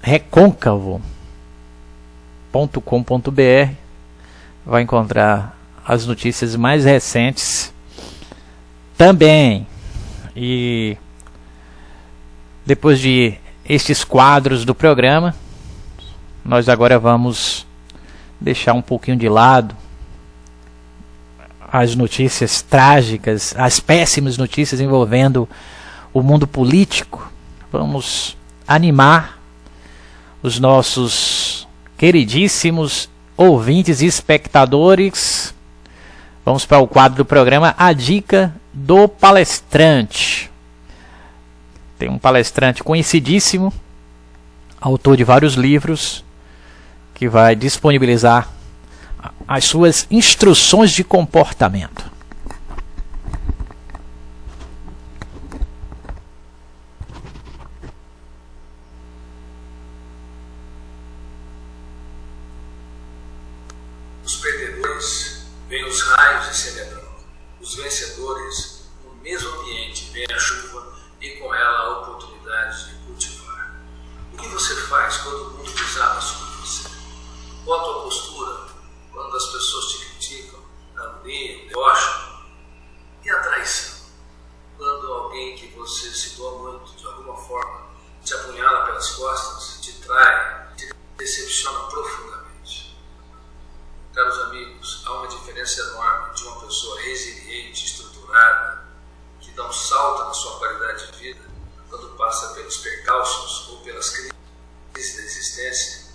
recôncavo.com.br. Vai encontrar as notícias mais recentes também. E depois de estes quadros do programa, nós agora vamos deixar um pouquinho de lado as notícias trágicas, as péssimas notícias envolvendo o mundo político. Vamos animar os nossos queridíssimos ouvintes e espectadores. Vamos para o quadro do programa, a dica do palestrante. Tem um palestrante conhecidíssimo, autor de vários livros, que vai disponibilizar as suas instruções de comportamento.
Dos perdedores vêm os raios e celebram. Os vencedores, no mesmo ambiente, vem a chuva e com ela a oportunidade de cultivar. O que você faz quando o mundo desaba sobre você? Qual a tua postura quando as pessoas te criticam, caluniam, debocham? E a traição? Quando alguém que você se doa muito, de alguma forma, te apunhala pelas costas, te trai, te decepciona profundamente. Caros amigos, há uma diferença enorme de uma pessoa resiliente, estruturada, que dá um salto na sua qualidade de vida, quando passa pelos percalços ou pelas crises da existência,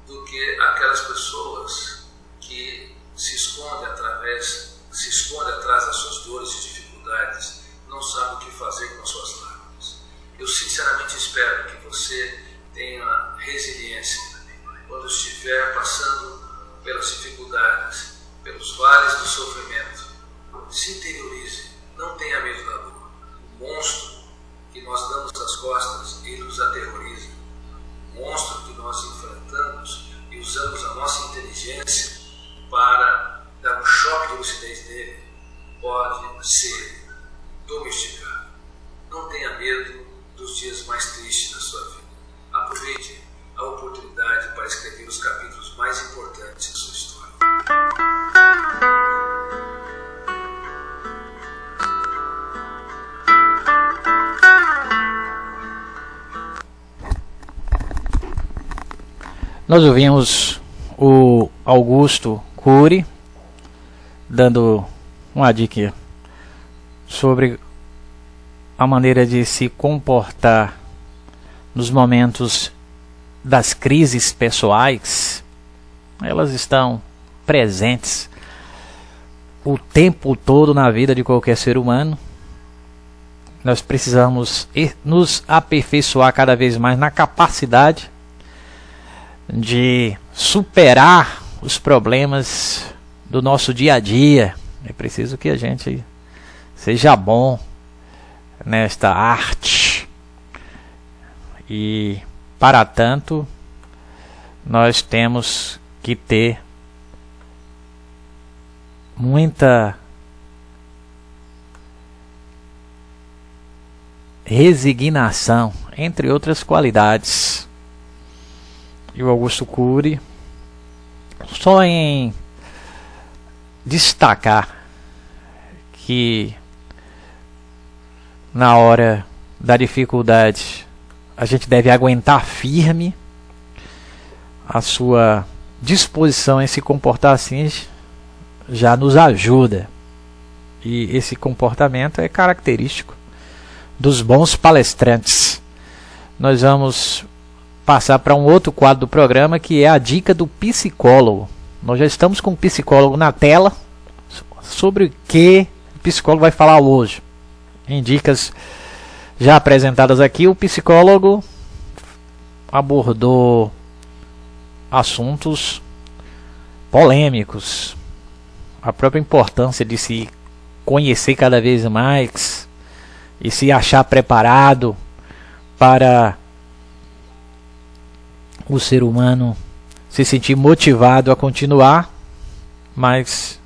do que aquelas pessoas que se escondem atrás das suas dores e dificuldades, não sabem o que fazer com as suas lágrimas. Eu sinceramente espero que você tenha resiliência quando estiver passando pelas dificuldades, pelos vales do sofrimento. Se interiorize, não tenha medo da dor. O monstro que nós damos as costas, ele nos aterroriza. O monstro que nós enfrentamos e usamos a nossa inteligência para dar um choque de lucidez nele, pode ser domesticado. Não tenha medo dos dias mais tristes da sua vida. Aproveite a oportunidade para escrever os capítulos mais importantes da sua história.
Nós ouvimos o Augusto Cury dando uma dica sobre a maneira de se comportar nos momentos das crises pessoais. Elas estão presentes o tempo todo na vida de qualquer ser humano. Nós precisamos nos aperfeiçoar cada vez mais na capacidade de superar os problemas do nosso dia a dia. É preciso que a gente seja bom nesta arte, e para tanto nós temos que ter muita resignação, entre outras qualidades. E o Augusto Cury, só em destacar que na hora da dificuldade a gente deve aguentar firme, a sua disposição em se comportar assim já nos ajuda. E esse comportamento é característico dos bons palestrantes. Nós vamos passar para um outro quadro do programa, que é a dica do psicólogo. Nós já estamos com o psicólogo na tela. Sobre o que o psicólogo vai falar hoje? Em dicas já apresentadas aqui, o psicólogo abordou assuntos polêmicos, a própria importância de se conhecer cada vez mais e se achar preparado para o ser humano se sentir motivado a continuar, mas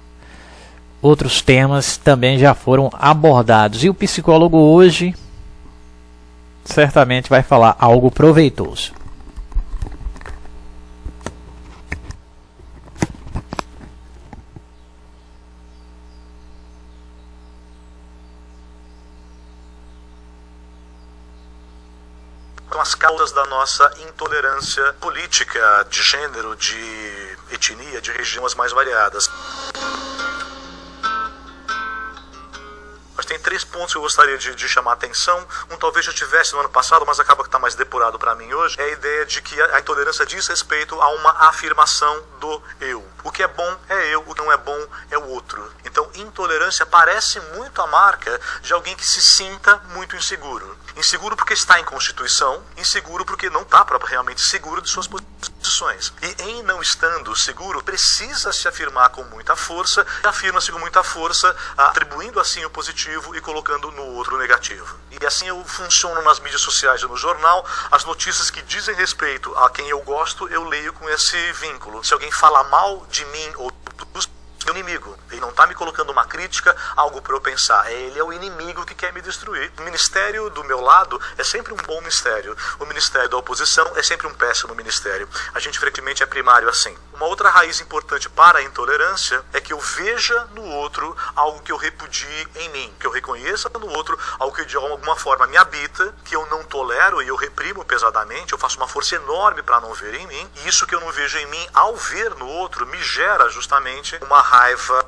outros temas também já foram abordados. E o psicólogo hoje certamente vai falar algo proveitoso.
As causas da nossa intolerância política, de gênero, de etnia, de regiões mais variadas. Mas tem 3 pontos que eu gostaria de chamar a atenção. Um talvez já tivesse no ano passado, mas acaba que está mais depurado para mim hoje. É a ideia de que a intolerância diz respeito a uma afirmação do eu. O que é bom é eu, o que não é bom é o outro. Então, intolerância parece muito a marca de alguém que se sinta muito inseguro. Inseguro porque está em constituição, inseguro porque não está realmente seguro de suas posições. posições. E em não estando seguro, precisa se afirmar com muita força, e afirma-se com muita força, atribuindo assim o positivo e colocando no outro o negativo. E assim eu funciono nas mídias sociais e no jornal. As notícias que dizem respeito a quem eu gosto, eu leio com esse vínculo. Se alguém fala mal de mim ou dos meu inimigo, ele não está me colocando uma crítica, algo para eu pensar, ele é o inimigo que quer me destruir. O ministério do meu lado é sempre um bom ministério, o ministério da oposição é sempre um péssimo ministério. A gente frequentemente é primário assim. Uma outra raiz importante para a intolerância é que eu veja no outro algo que eu repudie em mim, que eu reconheça no outro algo que de alguma forma me habita, que eu não tolero e eu reprimo pesadamente, eu faço uma força enorme para não ver em mim, e isso que eu não vejo em mim, ao ver no outro, me gera justamente uma raiva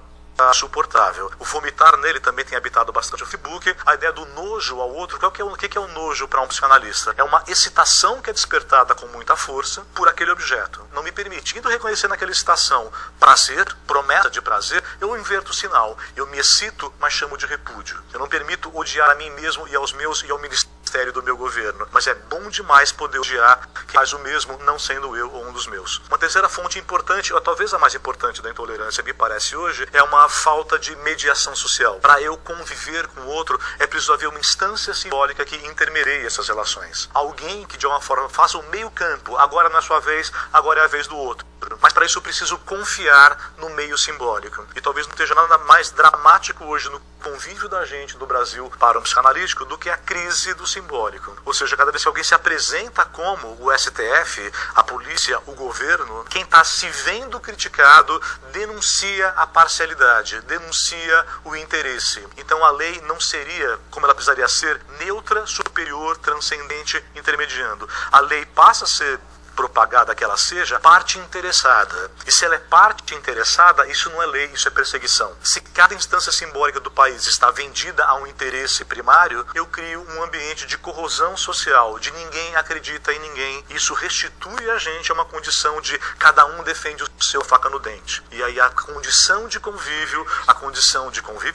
suportável. O vomitar nele também tem habitado bastante o Facebook. A ideia do nojo ao outro, o que é o nojo para um psicanalista? É uma excitação que é despertada com muita força por aquele objeto. Não me permitindo reconhecer naquela excitação prazer, promessa de prazer, eu inverto o sinal. Eu me excito, mas chamo de repúdio. Eu não permito odiar a mim mesmo e aos meus e ao ministério do meu governo. Mas é bom demais poder odiar quem faz o mesmo, não sendo eu ou um dos meus. Uma terceira fonte importante, ou talvez a mais importante da intolerância, me parece hoje, é uma falta de mediação social. Para eu conviver com o outro, é preciso haver uma instância simbólica que intermeie essas relações. Alguém que de alguma forma faça o meio campo, agora não é a sua vez, agora é a vez do outro. Mas para isso eu preciso confiar no meio simbólico. E talvez não esteja nada mais dramático hoje no convívio da gente do Brasil para um psicanalítico do que a crise do simbólico. Ou seja, cada vez que alguém se apresenta como o STF, a polícia, o governo, quem está se vendo criticado denuncia a parcialidade, denuncia o interesse. Então a lei não seria, como ela precisaria ser, neutra, superior, transcendente, intermediando. A lei passa a ser propagada que ela seja, parte interessada. E se ela é parte interessada, isso não é lei, isso é perseguição. Se cada instância simbólica do país está vendida a um interesse primário, eu crio um ambiente de corrosão social, de ninguém acredita em ninguém. Isso restitui a gente a uma condição de cada um defende o seu faca no dente. E aí a condição de convívio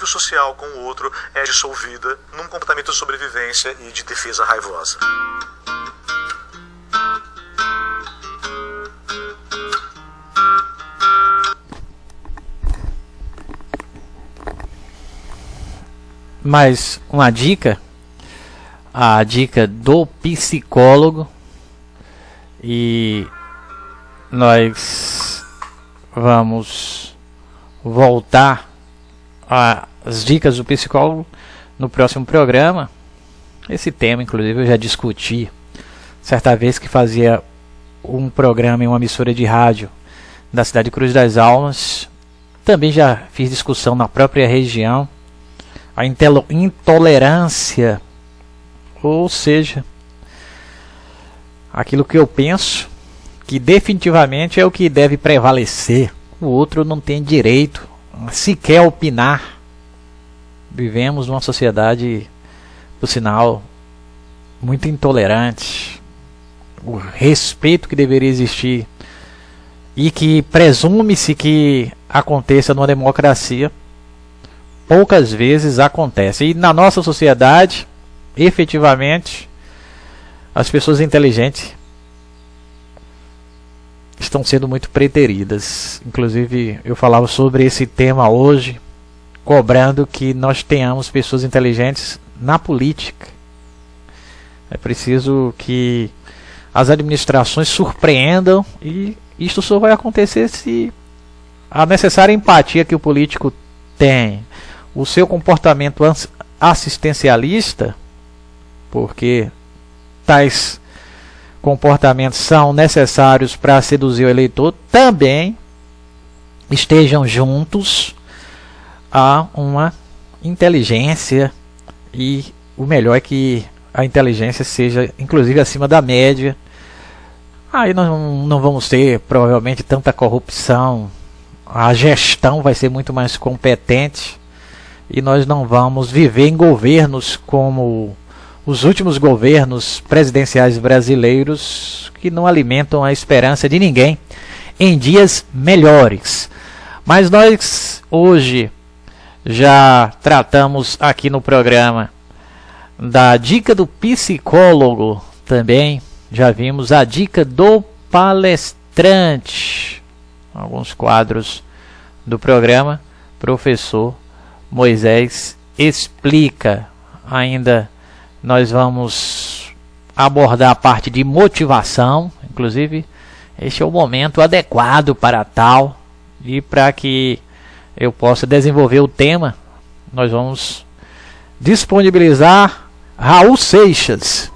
social com o outro é dissolvida num comportamento de sobrevivência e de defesa raivosa.
Mais uma dica, a dica do psicólogo, e nós vamos voltar às dicas do psicólogo no próximo programa. Esse tema, inclusive, eu já discuti certa vez que fazia um programa em uma emissora de rádio da cidade de Cruz das Almas. Também já fiz discussão na própria região. A intolerância, ou seja, aquilo que eu penso que definitivamente é o que deve prevalecer. O outro não tem direito sequer opinar. Vivemos numa sociedade, por sinal, muito intolerante. O respeito que deveria existir e que presume-se que aconteça numa democracia, poucas vezes acontece. E na nossa sociedade, efetivamente, as pessoas inteligentes estão sendo muito preteridas. Inclusive, eu falava sobre esse tema hoje, cobrando que nós tenhamos pessoas inteligentes na política. É preciso que as administrações surpreendam, e isso só vai acontecer se a necessária empatia que o político tem, o seu comportamento assistencialista, porque tais comportamentos são necessários para seduzir o eleitor, também estejam juntos a uma inteligência, e o melhor é que a inteligência seja inclusive acima da média. Aí nós não vamos ter provavelmente tanta corrupção, a gestão vai ser muito mais competente, e nós não vamos viver em governos como os últimos governos presidenciais brasileiros, que não alimentam a esperança de ninguém em dias melhores. Mas nós hoje já tratamos aqui no programa da dica do psicólogo, também já vimos a dica do penetrante. Alguns quadros do programa Professor Moisés Explica. Ainda nós vamos abordar a parte de motivação. Inclusive, este é o momento adequado para tal. E para que eu possa desenvolver o tema, nós vamos disponibilizar Raul Seixas.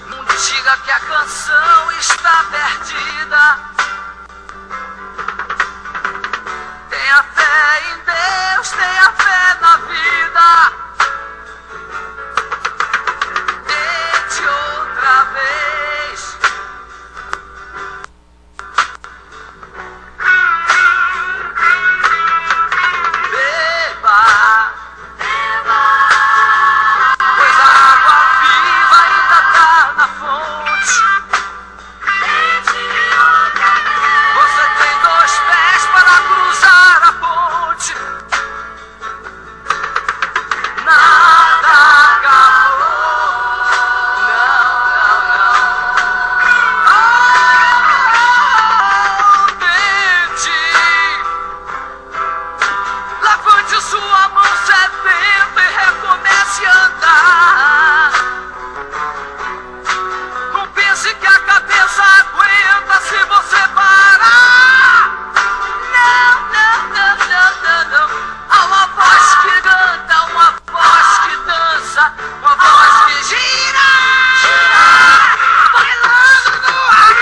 Não diga que a canção está perdida. Tenha fé em Deus, tenha fé na vida. Tente outra vez. Beba. Pois a água viva ainda tá na fonte. Você tem 2 pés para cruzar a ponte. Nada acabou. Não. Tente. Levante sua mão sedenta e recomece a andar. Não pense que a cabeça aguenta se você parar. Não. Há uma voz que canta, uma voz que dança, uma voz que gira, bailando no ar.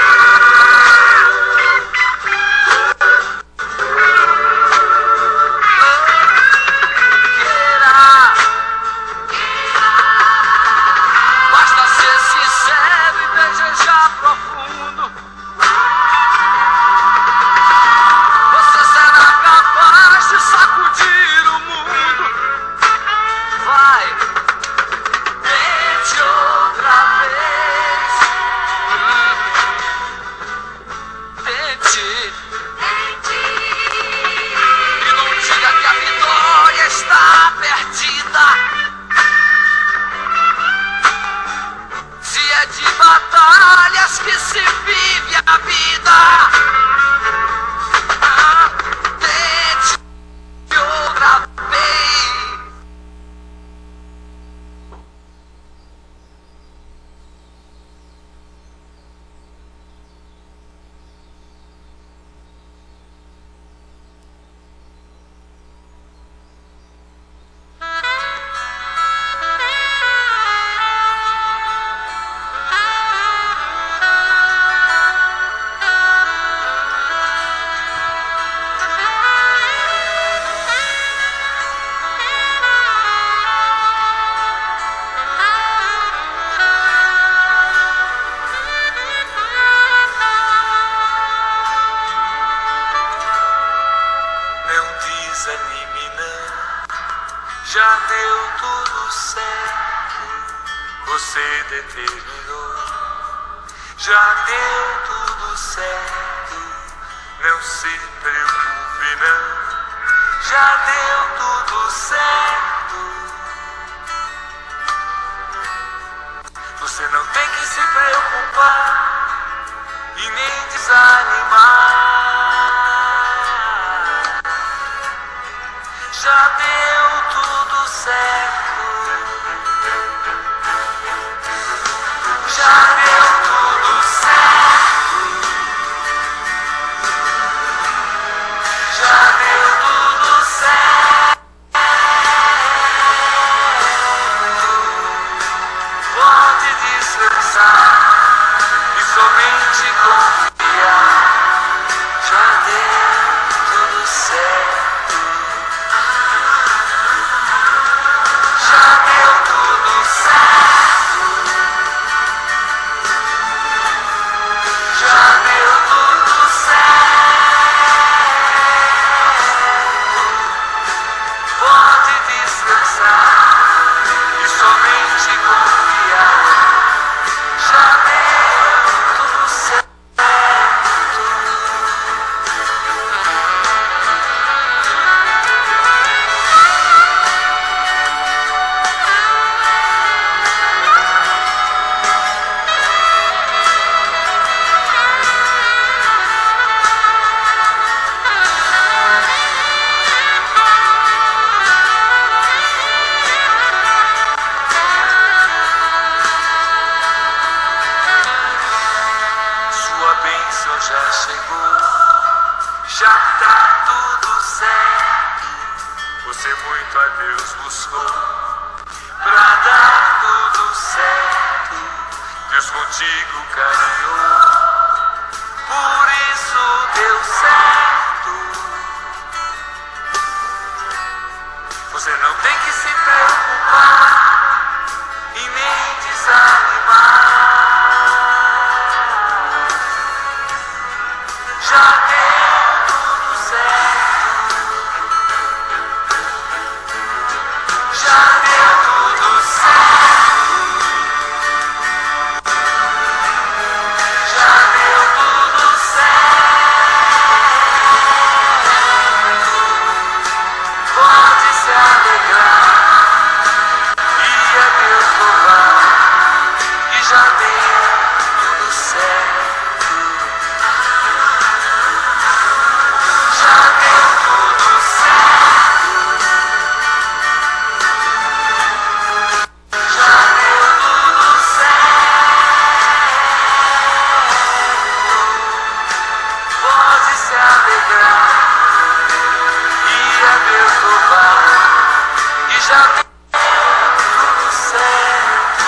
Basta ser sincero e desejar profundo. Você será capaz de sacudir o mundo. Vai, tente outra vez. Tente. E não diga que a vitória está perdida. Se é de batalhas que se vive a vida. Tente outra vez. Não desanime não, já deu tudo certo. Você determinou, já deu tudo certo. Não se preocupe não, já deu tudo certo. Você não tem que se preocupar e nem desanimar. Já deu tudo certo. Já deu tudo certo. Já deu tudo certo.
jeito a Deus buscou pra dar tudo certo. Deus contigo caminhou, por isso deu certo. Você não tem que se preocupar e nem desanimar. Já deu tudo certo. Já deu tudo certo. Já deu tudo certo. Pode se alegrar e a Deus louvar, que já deu tudo certo. Já deu tudo certo. Já deu tudo certo. Pode se alegrar e a Deus louvar, que já deu tudo certo.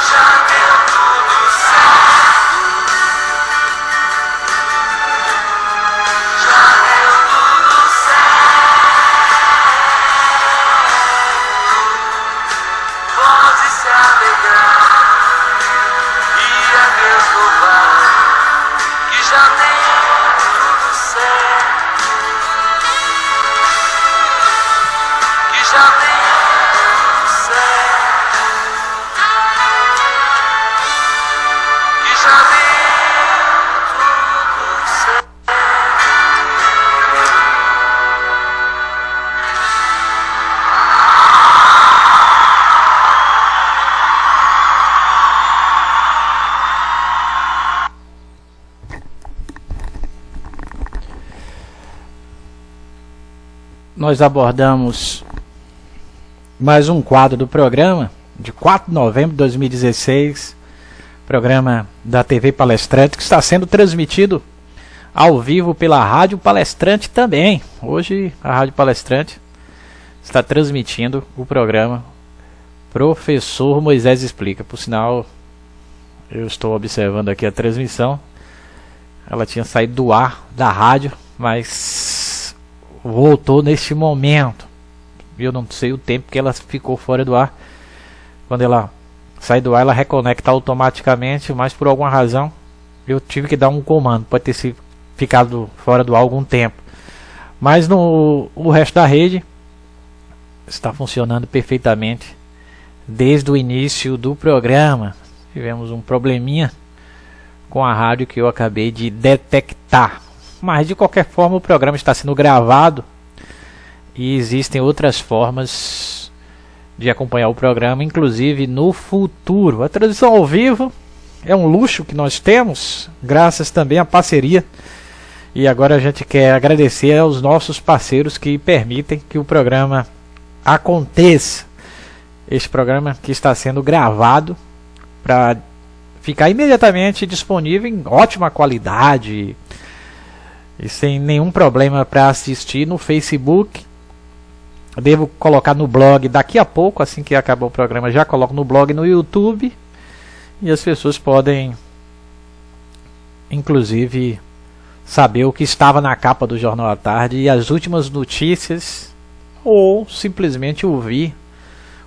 Já deu tudo certo. Já deu tudo certo. Pode se alegrar e a Deus louvar, que já deu tudo certo. Que já deu tudo certo. Que já deu tudo certo.
Nós abordamos mais um quadro do programa de 4 de novembro de 2016, programa da TV Palestrante, que está sendo transmitido ao vivo pela Rádio Palestrante também. Hoje a Rádio Palestrante está transmitindo o programa Professor Moisés Explica. Por sinal, eu estou observando aqui a transmissão. Ela tinha saído do ar da rádio, mas voltou neste momento. Eu não sei o tempo que ela ficou fora do ar. Quando ela sai do ar, ela reconecta automaticamente, mas por alguma razão eu tive que dar um comando. Pode ter ficado fora do ar algum tempo. Mas o resto da rede está funcionando perfeitamente desde o início do programa. Tivemos um probleminha com a rádio que eu acabei de detectar. Mas de qualquer forma o programa está sendo gravado e existem outras formas de acompanhar o programa, inclusive no futuro. A transmissão ao vivo é um luxo que nós temos, graças também à parceria. E agora a gente quer agradecer aos nossos parceiros que permitem que o programa aconteça. Este programa que está sendo gravado para ficar imediatamente disponível em ótima qualidade e sem nenhum problema para assistir no Facebook. Devo colocar no blog daqui a pouco, assim que acabar o programa, já coloco no blog, no YouTube, e as pessoas podem inclusive saber o que estava na capa do Jornal à Tarde e as últimas notícias, ou simplesmente ouvir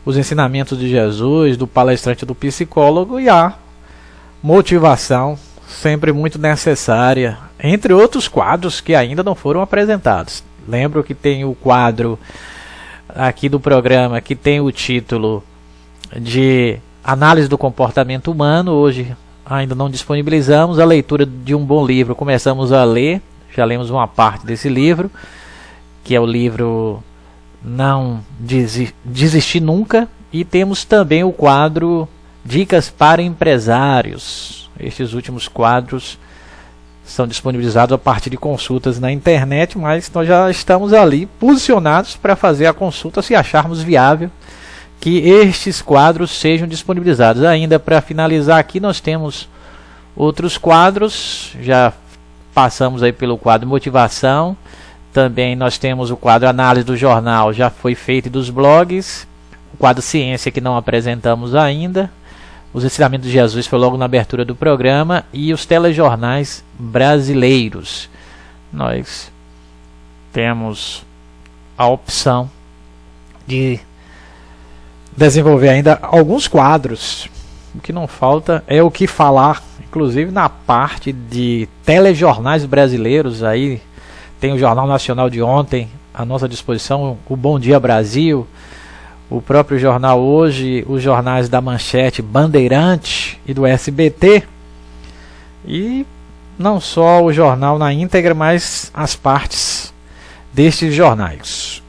os ensinamentos de Jesus, do palestrante, do psicólogo, e a motivação sempre muito necessária, entre outros quadros que ainda não foram apresentados. Lembro que tem o quadro aqui do programa que tem o título de Análise do Comportamento Humano. Hoje ainda não disponibilizamos a leitura de um bom livro. Começamos a ler, já lemos uma parte desse livro, que é o livro Não Desistir Nunca, e temos também o quadro Dicas para Empresários. Estes últimos quadros são disponibilizados a partir de consultas na internet, mas nós já estamos ali posicionados para fazer a consulta se acharmos viável que estes quadros sejam disponibilizados. Ainda para finalizar aqui, nós temos outros quadros. Já passamos aí pelo quadro Motivação, Também nós temos o quadro Análise do Jornal, já foi feito, e dos blogs. O quadro Ciência, que não apresentamos ainda. Os Ensinamentos de Jesus foi logo na abertura do programa. E os telejornais brasileiros. Nós temos a opção de desenvolver ainda alguns quadros. O que não falta é o que falar, inclusive na parte de telejornais brasileiros. Aí tem o Jornal Nacional de ontem à nossa disposição, o Bom Dia Brasil, o próprio Jornal Hoje, os jornais da Manchete, Bandeirante e do SBT. E não só o jornal na íntegra, mas as partes destes jornais.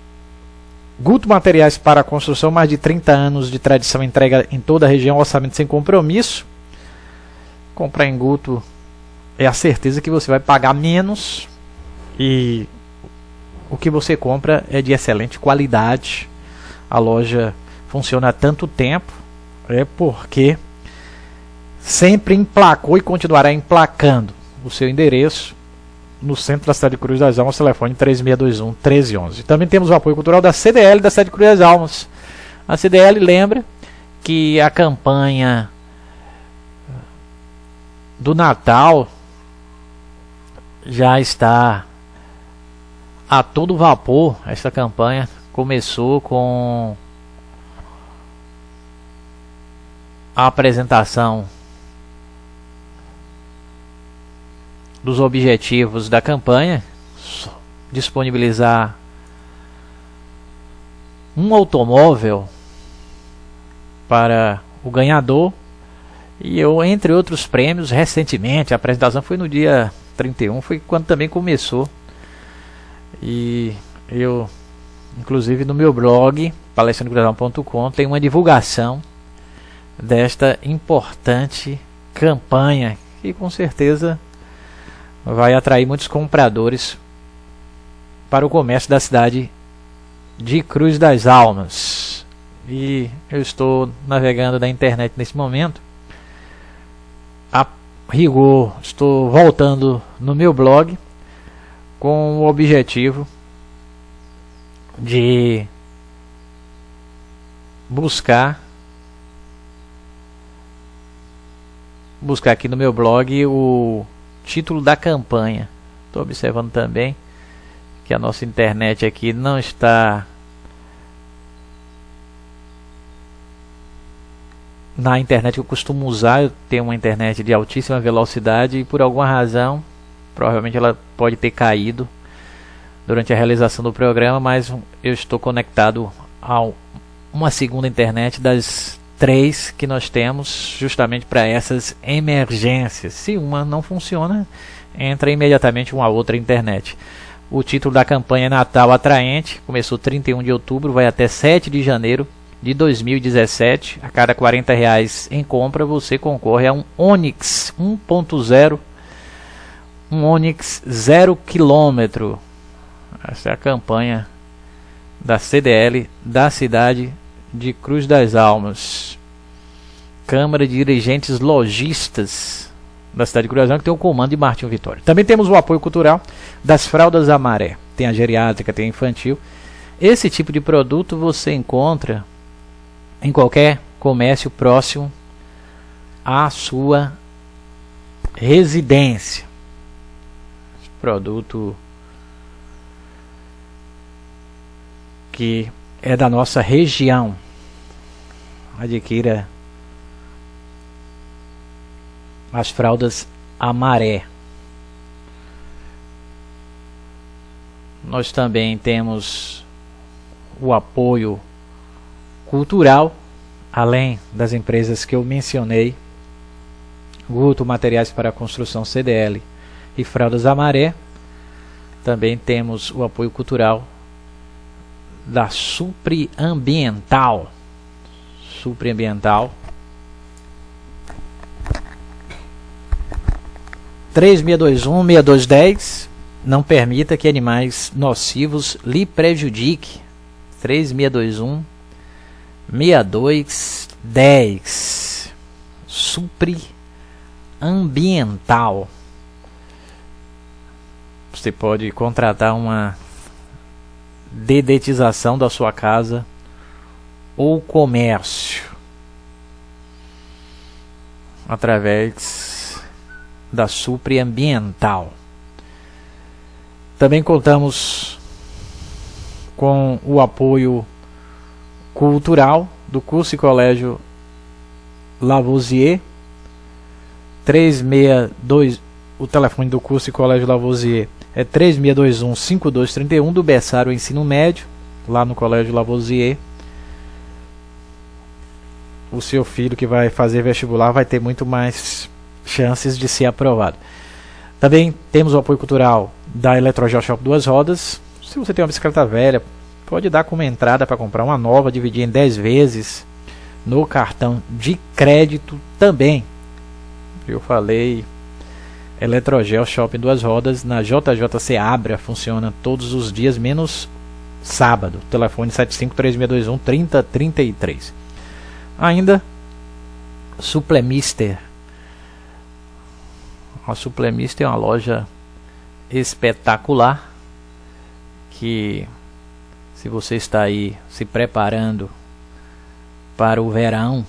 Guto Materiais para a Construção, mais de 30 anos de tradição, entrega em toda a região, orçamento sem compromisso. Comprar em Guto é a certeza que você vai pagar menos e o que você compra é de excelente qualidade. A loja funciona há tanto tempo, é porque sempre emplacou e continuará emplacando o seu endereço no centro da cidade de Cruz das Almas, telefone 3621-1311. Também temos o apoio cultural da CDL da cidade de Cruz das Almas. A CDL lembra que a campanha do Natal já está a todo vapor. Esta campanha começou com a apresentação dos objetivos da campanha, disponibilizar um automóvel para o ganhador e entre outros prêmios. Recentemente, a apresentação foi no dia 31, foi quando também começou, e eu, inclusive no meu blog palestrandocruzal.com, tem uma divulgação desta importante campanha que com certeza vai atrair muitos compradores para o comércio da cidade de Cruz das Almas. E eu estou navegando na internet nesse momento. A rigor, estou voltando no meu blog com o objetivo de buscar aqui no meu blog o título da campanha. Estou observando também que a nossa internet aqui não está na internet que eu costumo usar. Eu tenho uma internet de altíssima velocidade e por alguma razão, provavelmente ela pode ter caído durante a realização do programa, mas eu estou conectado a uma segunda internet das 3 que nós temos justamente para essas emergências. Se uma não funciona, entra imediatamente uma outra internet. O título da campanha é Natal Atraente, começou 31 de outubro, vai até 7 de janeiro de 2017. A cada R$40 em compra você concorre a um Onix 1.0, um Onix 0 km. Essa é a campanha da CDL da cidade de Cruz das Almas. Câmara de Dirigentes Lojistas da cidade de Cruz das Almas, que tem o comando de Martinho Vitória. Também temos o apoio cultural das Fraldas Amaré. Tem a geriátrica, tem a infantil. Esse tipo de produto você encontra em qualquer comércio próximo à sua residência. Esse produto que é da nossa região. Adquira as Fraldas Amaré. Nós também temos o apoio cultural, além das empresas que eu mencionei, Guto Materiais para a Construção, CDL e Fraldas Amaré. Também temos o apoio cultural da Supre Ambiental. Supre Ambiental 3621-6210. Não permita que animais nocivos lhe prejudiquem. 3621-6210. Supre Ambiental. Você pode contratar uma dedetização da sua casa ou comércio através da Supre Ambiental. Também contamos com o apoio cultural do curso e colégio Lavoisier. 362, o telefone do curso e colégio Lavoisier é 3621-5231, do berçário ensino médio, lá no colégio Lavoisier. O seu filho que vai fazer vestibular vai ter muito mais chances de ser aprovado. Também temos o apoio cultural da Eletrogel Shop Duas Rodas. Se você tem uma bicicleta velha, pode dar como entrada para comprar uma nova, dividir em 10 vezes no cartão de crédito também. Eu falei, Eletrogel Shopping Duas Rodas na JJ Seabra, funciona todos os dias menos sábado. Telefone 753621-3033. Ainda Suplemister. A Suplemister é uma loja espetacular que, se você está aí se preparando para o verão,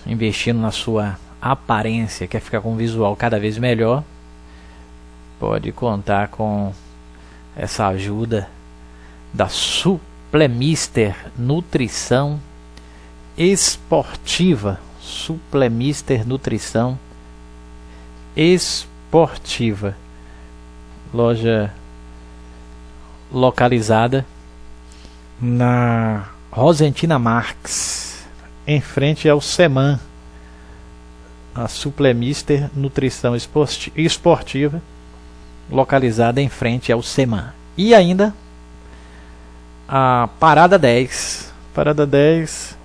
investindo na sua aparência, quer ficar com um visual cada vez melhor, pode contar com essa ajuda da Suplemister Nutrição Esportiva. Suplemister Nutrição Esportiva, loja localizada na Rosentina Marx, em frente ao Seman. A Suplemister Nutrição Esportiva, localizada em frente ao Seman. E ainda a Parada 10. Parada 10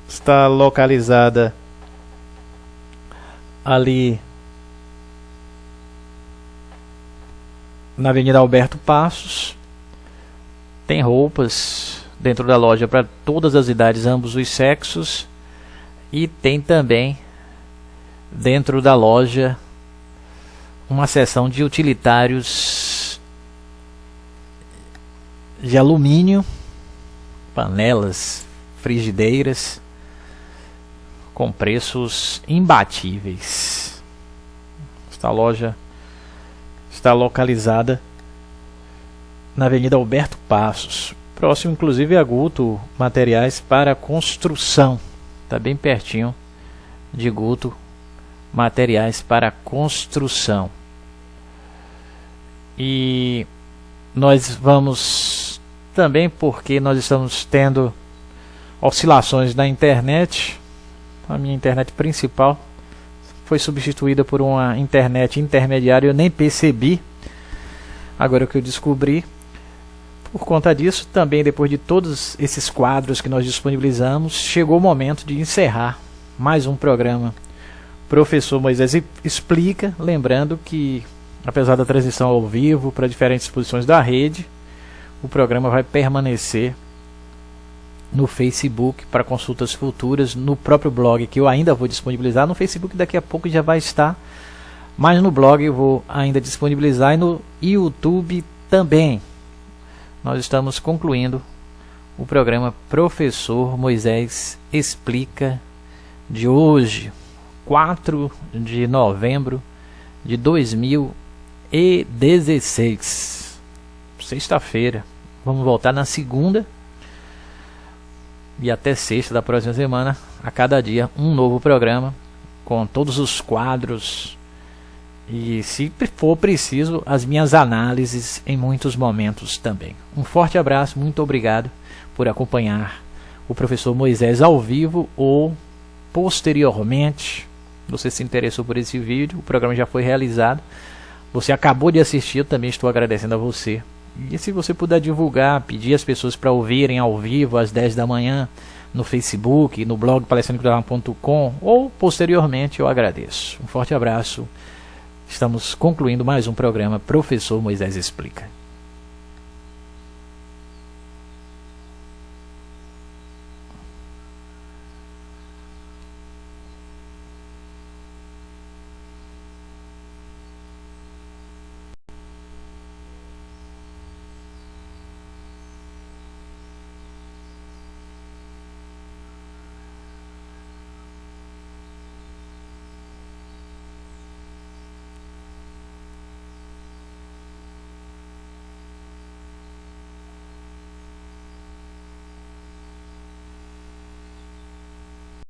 está localizada ali na Avenida Alberto Passos. Tem roupas dentro da loja para todas as idades, ambos os sexos. E tem também dentro da loja uma seção de utilitários de alumínio, panelas, frigideiras, com preços imbatíveis. Esta loja está localizada na Avenida Alberto Passos, próximo inclusive a Guto Materiais para Construção. Está bem pertinho de Guto Materiais para Construção. E nós vamos também, porque nós estamos tendo oscilações na internet. A minha internet principal foi substituída por uma internet intermediária, eu nem percebi, agora que eu descobri. Por conta disso, também depois de todos esses quadros que nós disponibilizamos, chegou o momento de encerrar mais um programa Professor Moisés Explica. Lembrando que, apesar da transição ao vivo para diferentes posições da rede, o programa vai permanecer no Facebook para consultas futuras, no próprio blog, que eu ainda vou disponibilizar. No Facebook daqui a pouco já vai estar, mas no blog eu vou ainda disponibilizar, e no YouTube também. Nós estamos concluindo o programa Professor Moisés Explica de hoje, 4 de novembro de 2016, sexta-feira. Vamos voltar na segunda e até sexta da próxima semana, a cada dia um novo programa com todos os quadros e, se for preciso, as minhas análises em muitos momentos também. Um forte abraço, muito obrigado por acompanhar o Professor Moisés ao vivo ou posteriormente. Você se interessou por esse vídeo, o programa já foi realizado, você acabou de assistir, eu também estou agradecendo a você. E se você puder divulgar, pedir às pessoas para ouvirem ao vivo às 10 da manhã no Facebook, no blog palestrante.com ou posteriormente, eu agradeço. Um forte abraço. Estamos concluindo mais um programa Professor Moisés Explica.